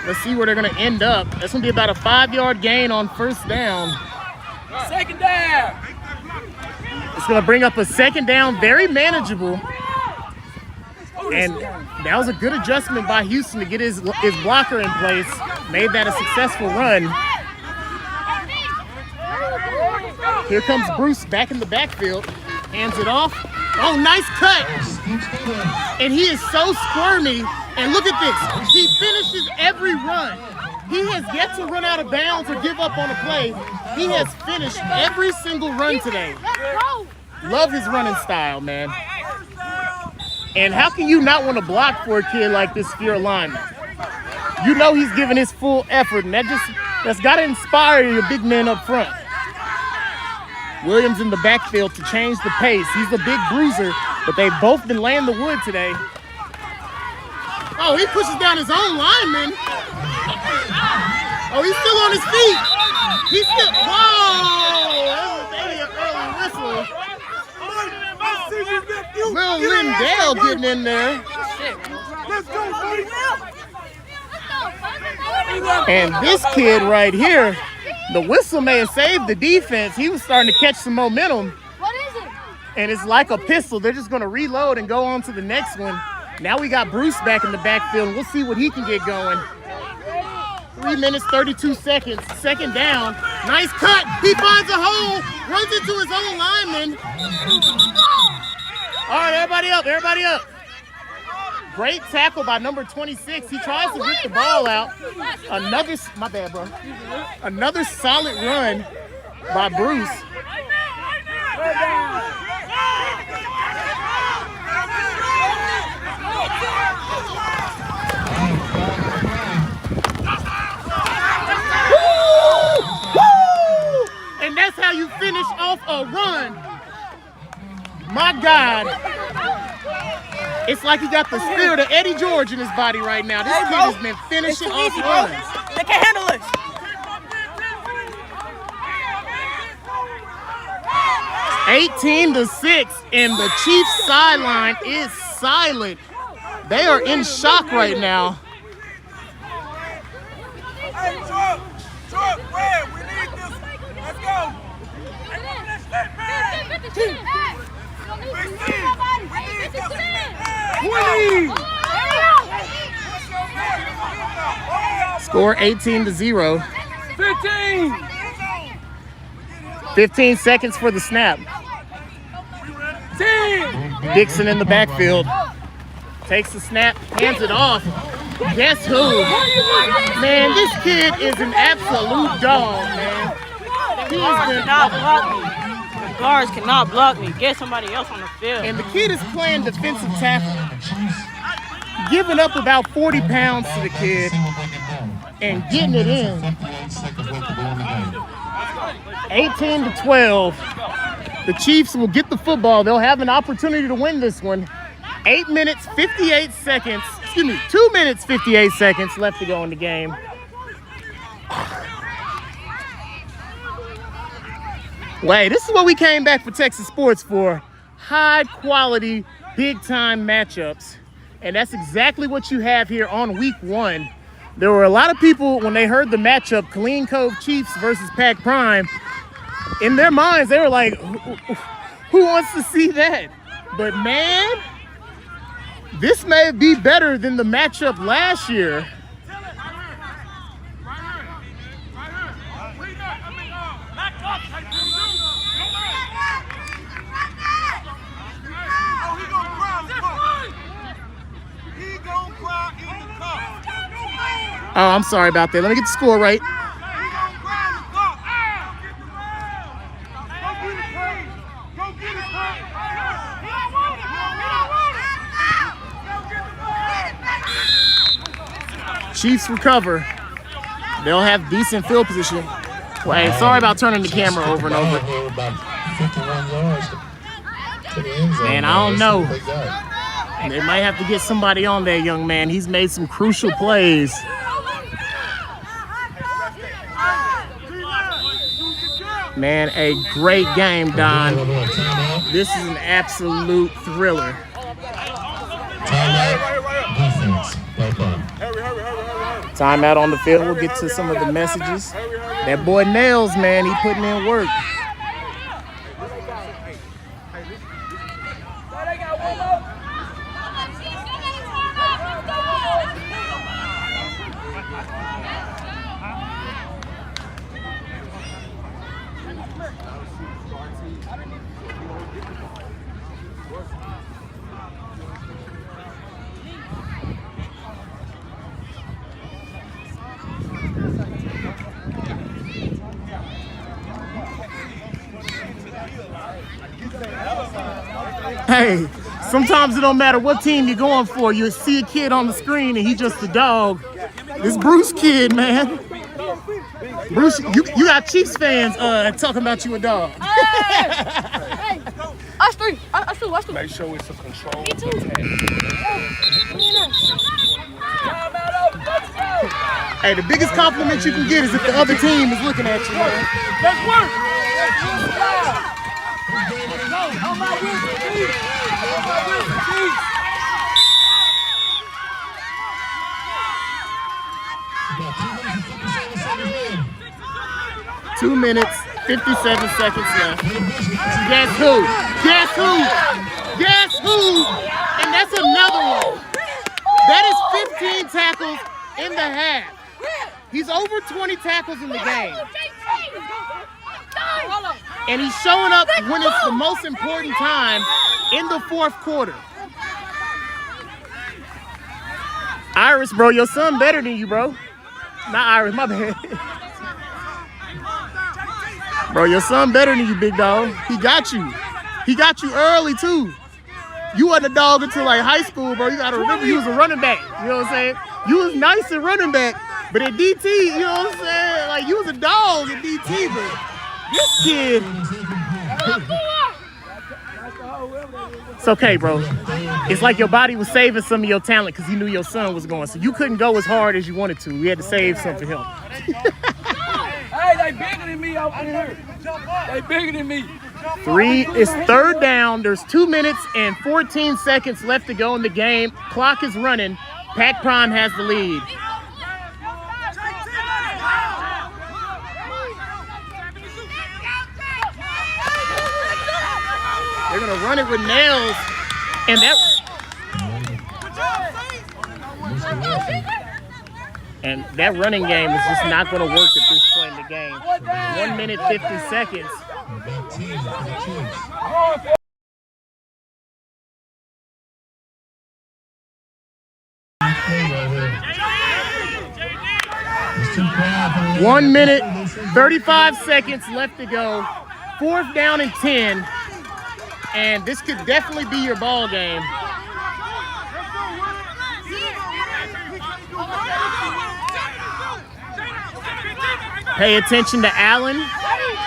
Let's see where they're going to end up. That's going to be about a 5-yard gain on first down. Second down. It's going to bring up a second down, very manageable. And that was a good adjustment by Houston to get his blocker in place. Made that a successful run. Here comes Bruce back in the backfield. Hands it off. Oh, nice cut. And he is so squirmy. And look at this. He finishes every run. He has yet to run out of bounds or give up on a play. He has finished every single run today. Love his running style, man. And how can you not want to block for a kid like this if you're a lineman? You know he's giving his full effort, and that's got to inspire your big men up front. Williams in the backfield to change the pace. He's a big bruiser, but they've both been laying the wood today. Oh, he pushes down his own lineman. Oh, he's still on his feet. He's still, whoa! That was maybe an early whistle. Little Lindell getting in there. Let's go, buddy. And this kid right here, the whistle may have saved the defense. He was starting to catch some momentum. What is it? And it's like a pistol. They're just going to reload and go on to the next one. Now we got Bruce back in the backfield, and we'll see what he can get going. 3 minutes, 32 seconds. Second down. Nice cut. He finds a hole. Runs into his own lineman. All right, everybody up. Everybody up. Great tackle by number 26. He tries to rip the ball out. My bad, bro. Another solid run by Bruce. And that's how you finish off a run. My God. It's like he got the spirit of Eddie George in his body right now. This kid has been finishing off runs. They can't handle it. $18 to 6, and the Chiefs sideline is silent. They are in shock right now. Hey, Chuck, where? We need this. Let's go. Score 18 to 0. 15. 15 seconds for the snap. 10. Dixon in the backfield. Takes the snap, hands it off. Guess who? Man, this kid is an absolute dog, man. He has been block me. The guards cannot block me. Get somebody else on the field. And the kid is playing defensive tackle. Giving up about 40 pounds to the kid and getting it in. 18 to 12. The Chiefs will get the football. They'll have an opportunity to win this one. 8 minutes, 58 seconds. Excuse me, 2 minutes, 58 seconds left to go in the game. Wait, this is what we came back for Texas Sports for. High quality, big time matchups. And that's exactly what you have here on week 1. There were a lot of people, when they heard the matchup, Killeen Cove Chiefs versus Pac Prime, in their minds, they were like, who wants to see that? But man, this may be better than the matchup last year. Oh, I'm sorry about that. Let me get the score right. Chiefs recover. They'll have decent field position. Wait, sorry about turning the camera over and over. Man, I don't know. They might have to get somebody on there, young man. He's made some crucial plays. Man, a great game, Don. This is an absolute thriller. Timeout on the field. We'll get to some of the messages. That boy Nails, man, he putting in work. Hey, sometimes it don't matter what team you're going for. You see a kid on the screen and he just a dog. This Bruce kid, man. Bruce, you got Chiefs fans talking about you a dog. Hey, us three. Make sure it's a control. Me too. Hey, the biggest compliment you can get is if the other team is looking at you, man. Let's work. On my Wilson, Chiefs. On my Wilson, Chiefs. Two 2 minutes, 57 seconds left. Guess who? Guess who? Guess who? And that's another one. That is 15 tackles in the half. He's over 20 tackles in the game. And he's showing up when it's the most important time in the fourth quarter. Iris, bro, your son better than you, bro. Not Iris, my bad. Bro, your son better than you, big dog. He got you. He got you early, too. You wasn't a dog until, like, high school, bro. You got to remember you was a running back. You know what I'm saying? You was nice at running back, but at DT, you know what I'm saying? Like, you was a dog at DT, but this kid... It's okay, bro. It's like your body was saving some of your talent because he knew your son was going. So you couldn't go as hard as you wanted to. We had to save some for him. Hey, they bigger than me out here. They bigger than me. It's third down. There's 2 minutes and 14 seconds left to go in the game. Clock is running. Pac Prime has the lead. They're gonna run it with Nails, and that running game is just not gonna work at this point in the game. 1 minute 50 seconds. One minute, 35 seconds left to go. Fourth down and 10. And this could definitely be your ball game. Pay attention to Allen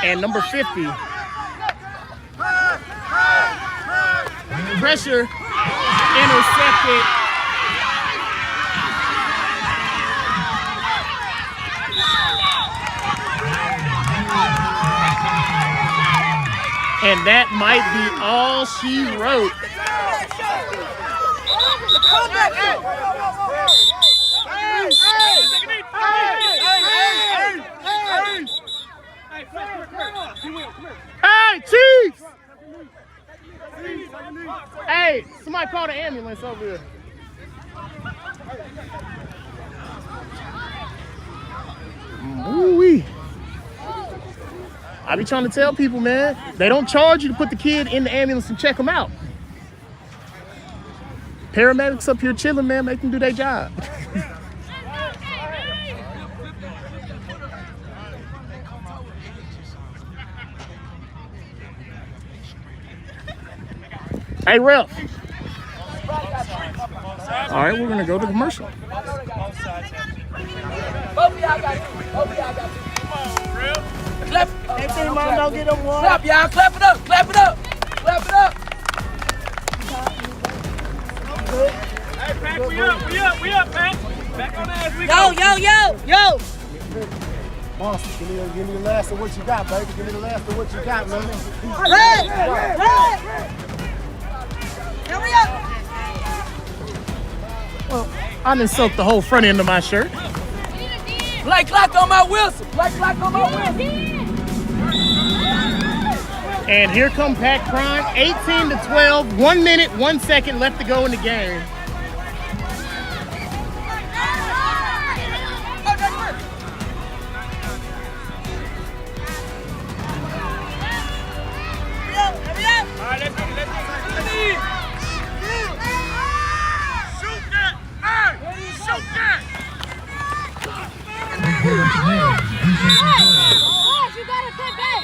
and number 50. pressure. Intercepted. And that might be all she wrote. Hey, Chiefs! Hey, somebody call the ambulance over here. Ooh-wee. I be trying to tell people, man, they don't charge you to put the kid in the ambulance and check them out. Paramedics up here chilling, man, make them do their job. Hey, ref. All right, we're gonna go to commercial. Both of y'all got it. Clap. Next thing, Mom, don't get them one. Clap, y'all. Clap it up. Clap it up. Clap it up. Hey, Pack, we up, Pack. Back on the ass, we Yo. Monster, give me the last of what you got, baby. Give me the last of what you got, man. Red. Hurry up. Well, I done soaked the whole front end of my shirt. Play clock on my Wilson. Play clock on my Wilson. And here come Pack Prime, 18-12, 1 minute, 1 second left to go in the game. All right, let's get it. Shoot that! Hey! Shoot that! You gotta sit back.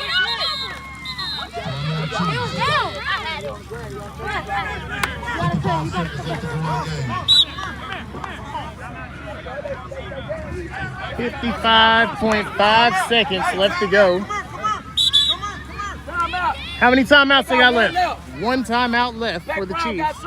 He was down. I had him. You gotta sit back. 55.5 seconds left to go. How many timeouts they got left? One timeout left for the Chiefs.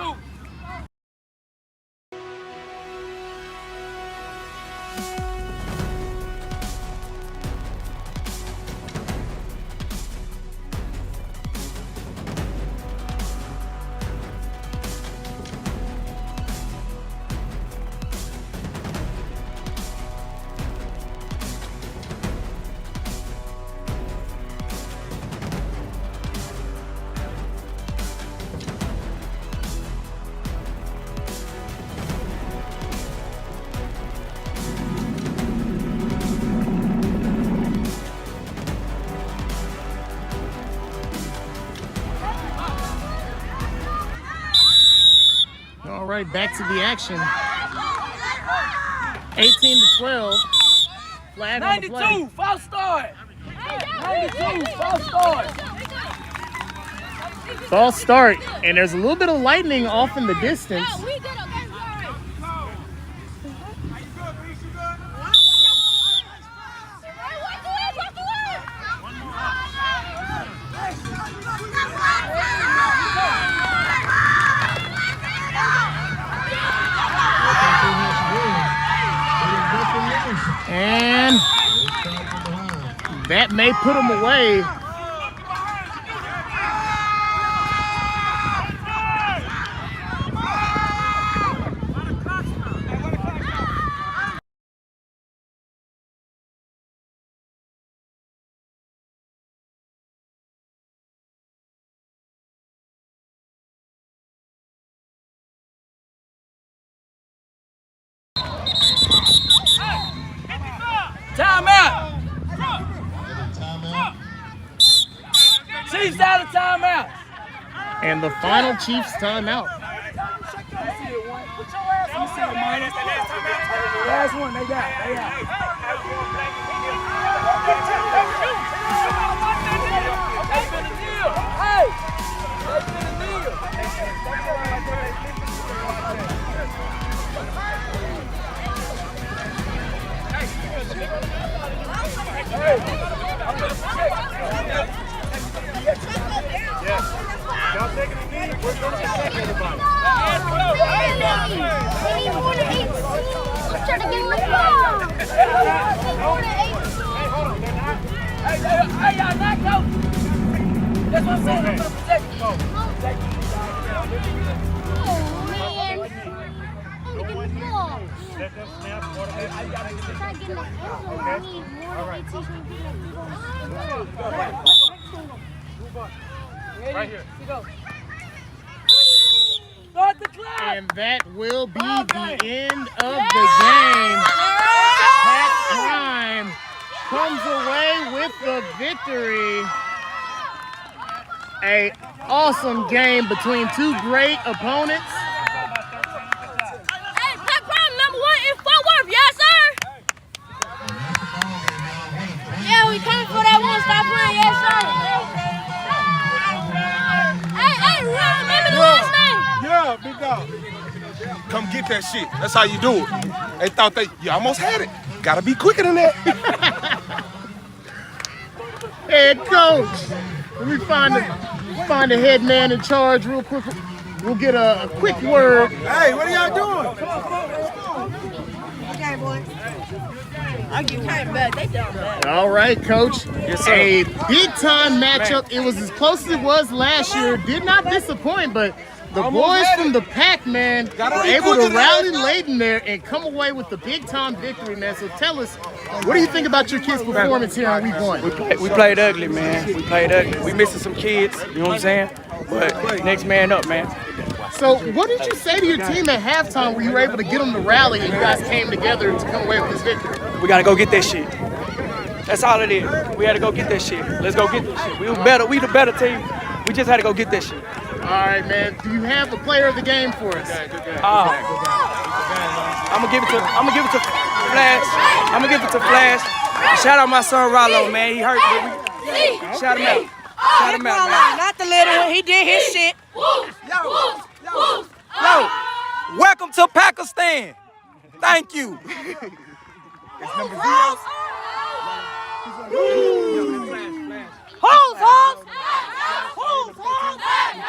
All right, back to the action. 18-12. Flag on the play. 92, false start. 92, false start. False start, and there's a little bit of lightning off in the distance. And that may put him away. Timeout. Chiefs out of timeout. And the final Chiefs timeout. Last one, they got. They out. They been a deal. Hey, they been a deal. Yes. Y'all taking a knee. We're going to second. tell y'all not, coach. That's what I'm saying. I'm gonna protect you. Let them snap, quarterback. Right here. Start the clock. And that will be the end of the game. Pat Prime comes away with the victory. A awesome game between two great opponents. Hey, Pat Prime #1 in Fort Worth, yes sir. Yeah, we coming for that one. Stop playing, yes sir. Hey, remember the last name? Yeah, big dog. Come get that shit. That's how you do it. They thought you almost had it. Gotta be quicker than that. Head coach, let me find the head man in charge real quick. We'll get a quick word. Hey, what are y'all doing? Okay, boy. I get came back. They done bad. All right, coach. Yes, sir. A big-time matchup. It was as close as it was last year. Did not disappoint, but the boys from the pack, man, were able to rally late in there and come away with the big-time victory, man. So tell us, what do you think about your kids' performance here on week 1? We played ugly, man. We played ugly. We missing some kids, you know what I'm saying? But next man up, man. So what did you say to your team at halftime where you were able to get them to rally and you guys came together to come away with this victory? We gotta go get that shit. That's all it is. We had to go get that shit. Let's go get that shit. We the better team. We just had to go get that shit. All right, man. Do you have the player of the game for us? I'm gonna give it to Flash. I'm gonna give it to Flash. Shout out my son Rollo, man. He hurt, but we shout him out. Shout him out, man. Not the little one. He did his shit. Yo, welcome to Pakistan. Thank you. Hold.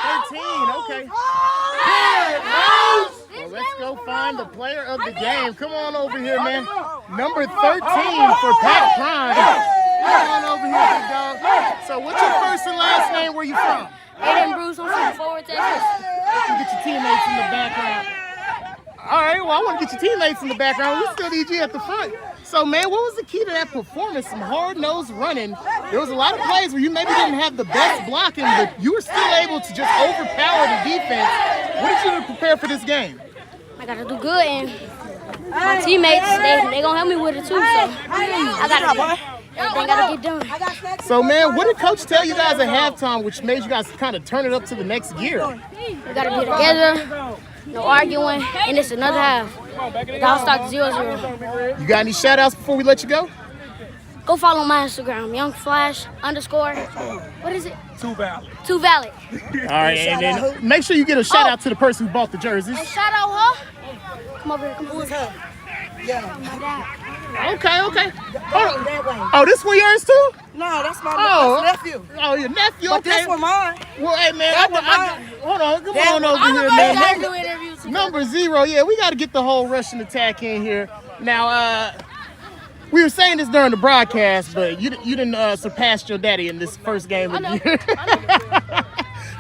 13, okay. Well, let's go find the player of the game. Come on over here, man. Number 13 for Pat Prime. Come on over here, big dog. So what's your first and last name? Where you from? Aiden Bruce, I'm from Fort Worth, Texas. You get your teammates in the background. All right, well, I want to get your teammates in the background. We still need you at the front. So, man, what was the key to that performance? Some hard-nosed running. There was a lot of plays where you maybe didn't have the best blocking, but you were still able to just overpower the defense. What did you do to prepare for this game? I gotta do good, and my teammates, they gonna help me with it too. So I gotta everything gotta get done. So, man, what did Coach tell you guys at halftime, which made you guys kind of turn it up to the next gear? We gotta be together, no arguing, and it's another half. The house starts 0-0. You got any shout-outs before we let you go? Go follow my Instagram, YoungFlash_. What is it? Too valid. Too valid. All right, and then make sure you get a shout-out to the person who bought the jerseys. And shout out her. Come over here. Come over here. My dad. Okay. Hold on. Oh, this one yours too? No, that's my nephew. Oh, your nephew. But Okay. this one mine. Well, hey man, hold on. Come on over I'm here, about man. to do interviews. Number 0. Yeah, we got to get the whole Russian attack in here. Now, we were saying this during the broadcast, but you didn't surpass your daddy in this first game of the year.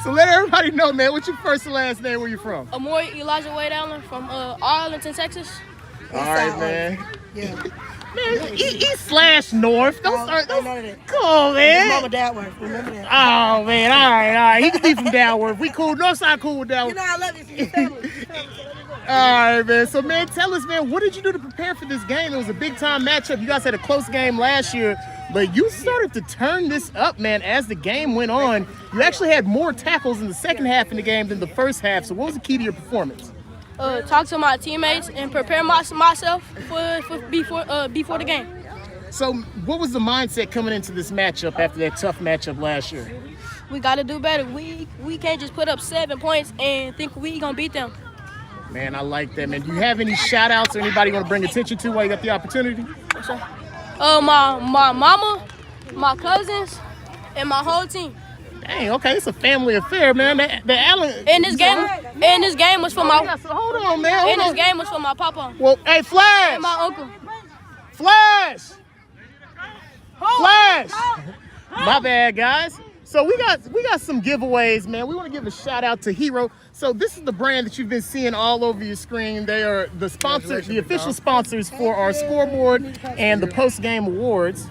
So let everybody know, man. What's your first and last name? Where you from? Amore Elijah Wade Allen from Arlington, Texas. All right, man. Yeah. Man, East/North. Don't start. None of that. Come on, man. Mama Dadworth. Remember that. Oh man, all right. He can be from Dalworth. We cool. Northside cool with Dalworth. You know I love you. Your family. All right, man. So, man, tell us, man, what did you do to prepare for this game? It was a big-time matchup. You guys had a close game last year, but you started to turn this up, man, as the game went on. You actually had more tackles in the second half in the game than the first half. So what was the key to your performance? Talk to my teammates and prepare myself before the game. So what was the mindset coming into this matchup after that tough matchup last year? We got to do better. We can't just put up 7 points and think we going to beat them. Man, I like that, man. Do you have any shout-outs or anybody you want to bring attention to while you got the opportunity? Yes, sir. My mama, my cousins, and my whole team. Dang, okay, it's a family affair, man. The Allen. And this game was for my. Hold on, man. This game was for my papa. Well, hey, Flash. And my uncle. Flash. Flash. My bad, guys. So we got some giveaways, man. We want to give a shout out to Hero. So this is the brand that you've been seeing all over your screen. They are the sponsors, the official sponsors for our scoreboard and the post-game awards.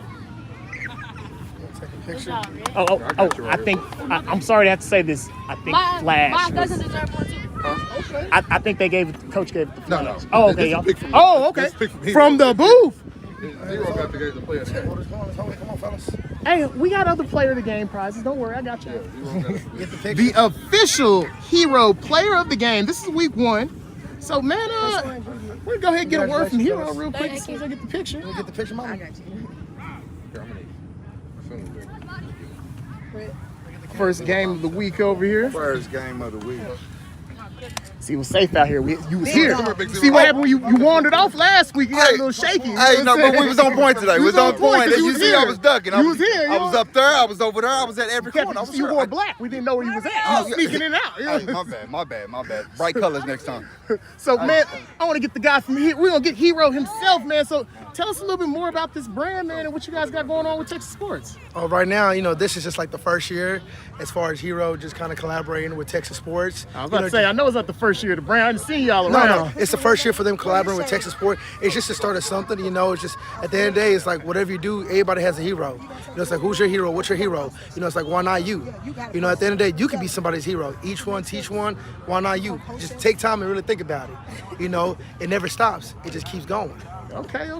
I think I'm sorry to have to say this. I think Flash. Mine doesn't deserve one too. I think they gave it. Coach gave it to Flash. No. Oh, okay, y'all. Oh, okay. From the booth. Come on, fellas. Hey, we got other player of the game prizes. Don't worry, I got you. The official Hero player of the game. This is week 1. So, man, we're gonna go ahead and get a word from Hero real quick as soon as I get the picture. Get the picture, Mama. First game of the week over here. First game of the week. See, it was safe out here. You was here. See what happened when you wandered off last week? You got a little shaky. Hey, no, but we was on point today. We was on point. As you see, I was ducking. You was here. I was up there. I was over there. I was at every corner. You wore black. We didn't know where you was at. You was sneaking in and out. Hey, my bad. Bright colors next time. So, man, I want to get the guy from here. We're going to get Hero himself, man. So tell us a little bit more about this brand, man, and what you guys got going on with Texas sports. Right now, this is just like the first year as far as Hero just kind of collaborating with Texas sports. I was about to say, I know it's not the first year of the brand. I didn't see y'all around. No, it's the first year for them collaborating with Texas Sport. It's just the start of something, It's just at the end of the day, it's like whatever you do, everybody has a hero. It's like, who's your hero? What's your hero? It's like, why not you? At the end of the day, you can be somebody's hero. Each one, teach one. Why not you? Just take time and really think about it. It never stops. It just keeps going. Okay.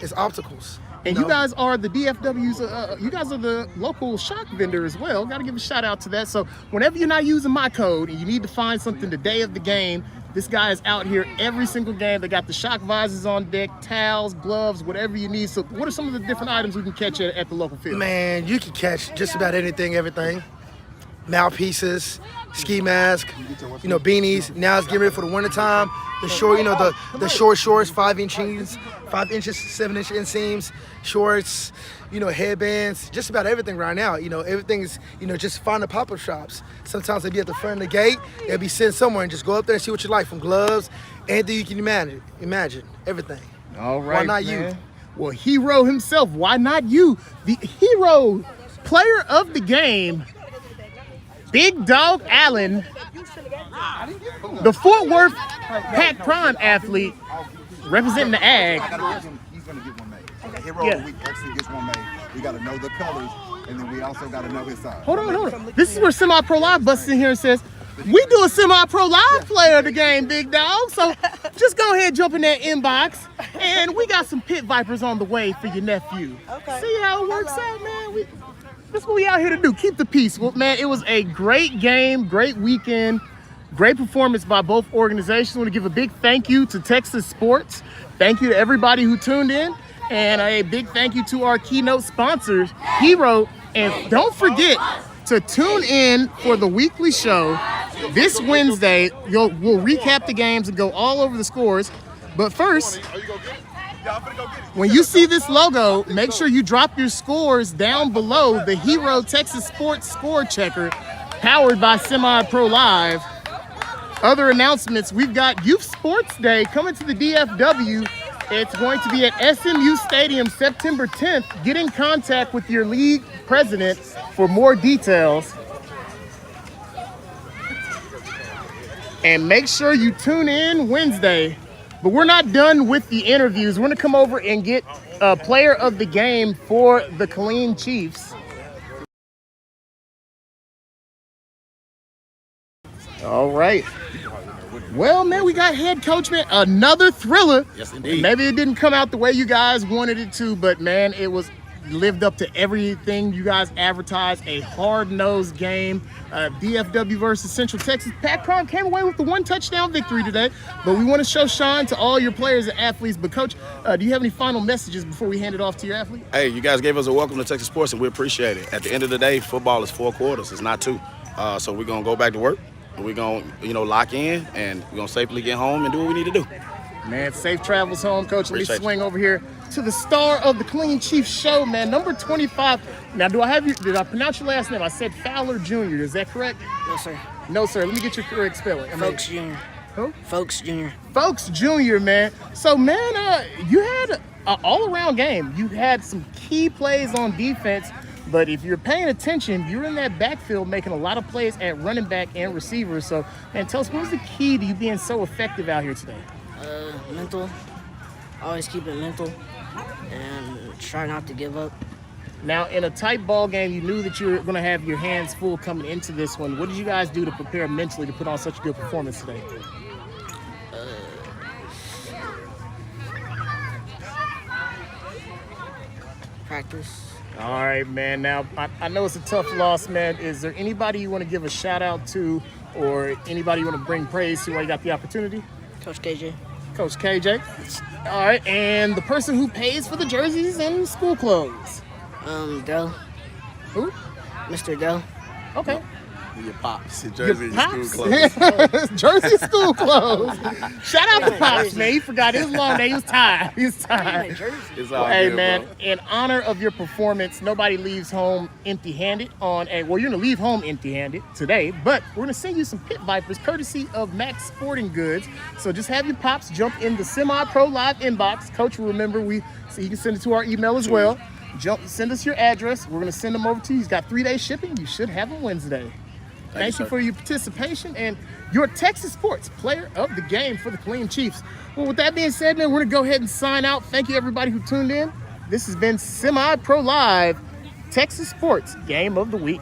It's obstacles. And you guys are the DFWs, you guys are the local shock vendor as well. Got to give a shout out to that. So whenever you're not using my code and you need to find something the day of the game, this guy is out here every single game. They got the shock visors on deck, towels, gloves, whatever you need. So what are some of the different items we can catch at the local field? Man, you can catch just about anything, everything. Mouthpieces, ski mask, beanies. Now it's getting ready for the wintertime. The short, the short shorts, 5 inches, 7-inch inseams, shorts, headbands, just about everything right now. Everything is, just find the pop-up shops. Sometimes they be at the front of the gate. They'll be sitting somewhere and just go up there and see what you like, from gloves, anything you can imagine, everything. All right, why not man. you? Well, Hero himself, why not you? The Hero player of the game, Big Dog Allen, the Fort Worth Pac Prime athlete, representing the Ag. He's going to get one made. The hero of the week actually gets one made. We got to know the colors, and then we also got to know his size. Hold on. This is where Semi-Pro Live busts in here and says, we do a Semi-Pro Live player of the game, Big Dog. So just go ahead, jump in that inbox, and we got some Pit Vipers on the way for your nephew. Okay. See how it works out, man? That's what we out here to do. Keep the peace. Well, man, it was a great game, great weekend, great performance by both organizations. I want to give a big thank you to Texas Sports. Thank you to everybody who tuned in. And a big thank you to our keynote sponsors, Hero. And don't forget to tune in for the weekly show this Wednesday. We'll recap the games and go all over the scores. But first, when you see this logo, make sure you drop your scores down below the Hero Texas Sports Score Checker, powered by Semi-Pro Live. Other announcements, we've got Youth Sports Day coming to the DFW. It's going to be at SMU Stadium September 10th. Get in contact with your league president for more details. And make sure you tune in Wednesday. But we're not done with the interviews. We're going to come over and get a player of the game for the Killeen Chiefs. All right. Well, man, we got head coach, man. Another thriller. Yes, indeed. Maybe it didn't come out the way you guys wanted it to, but, man, it was lived up to everything you guys advertised. A hard-nosed game. DFW versus Central Texas. Pac Prime came away with the 1 touchdown victory today, but we want to show shine to all your players and athletes. But, Coach, do you have any final messages before we hand it off to your athlete? Hey, you guys gave us a welcome to Texas Sports, and we appreciate it. At the end of the day, football is 4 quarters. It's not 2. So we're going to go back to work. We're going to, lock in, and we're going to safely get home and do what we need to do. Man, safe travels home, Coach. Let me swing over here to the star of the Killeen Chiefs show, man, number 25. Now, did I pronounce your last name? I said Fowler Jr. Is that correct? No, sir. No, sir. Let me get your correct spelling. Folks Jr. Who? Folks Jr. Folks Jr., man. So, man, you had an all-around game. You had some key plays on defense, But if you're paying attention, you're in that backfield making a lot of plays at running back and receiver. So, man, tell us, what was the key to you being so effective out here today? Mental. Always keep it mental and try not to give up. Now, in a tight ball game, you knew that you were going to have your hands full coming into this one. What did you guys do to prepare mentally to put on such a good performance today? Practice. All right, man. Now, I know it's a tough loss, man. Is there anybody you want to give a shout-out to or anybody you want to bring praise to while you got the opportunity? Coach KJ. Coach KJ. All right, and the person who pays for the jerseys and school clothes? Dell. Who? Mr. Dell. Okay. Your pops, your jersey, your Pops? school clothes. Jersey, school clothes. Shout out to Pops, man. He forgot his long day. He was tired. It's all Hey, good, man, bro. in honor of your performance, nobody leaves home empty-handed well, you're going to leave home empty-handed today, but we're going to send you some Pit Vipers courtesy of Max Sporting Goods. So just have your Pops jump in the Semi-Pro Live inbox. Coach will remember, so you can send it to our email as well. Send us your address. We're going to send them over to you. He's got 3-day shipping. You should have them Wednesday. Thank you for your participation and your Texas Sports Player of the Game for the Killeen Chiefs. Well, with that being said, man, we're going to go ahead and sign out. Thank you, everybody who tuned in. This has been Semi-Pro Live, Texas Sports Game of the Week.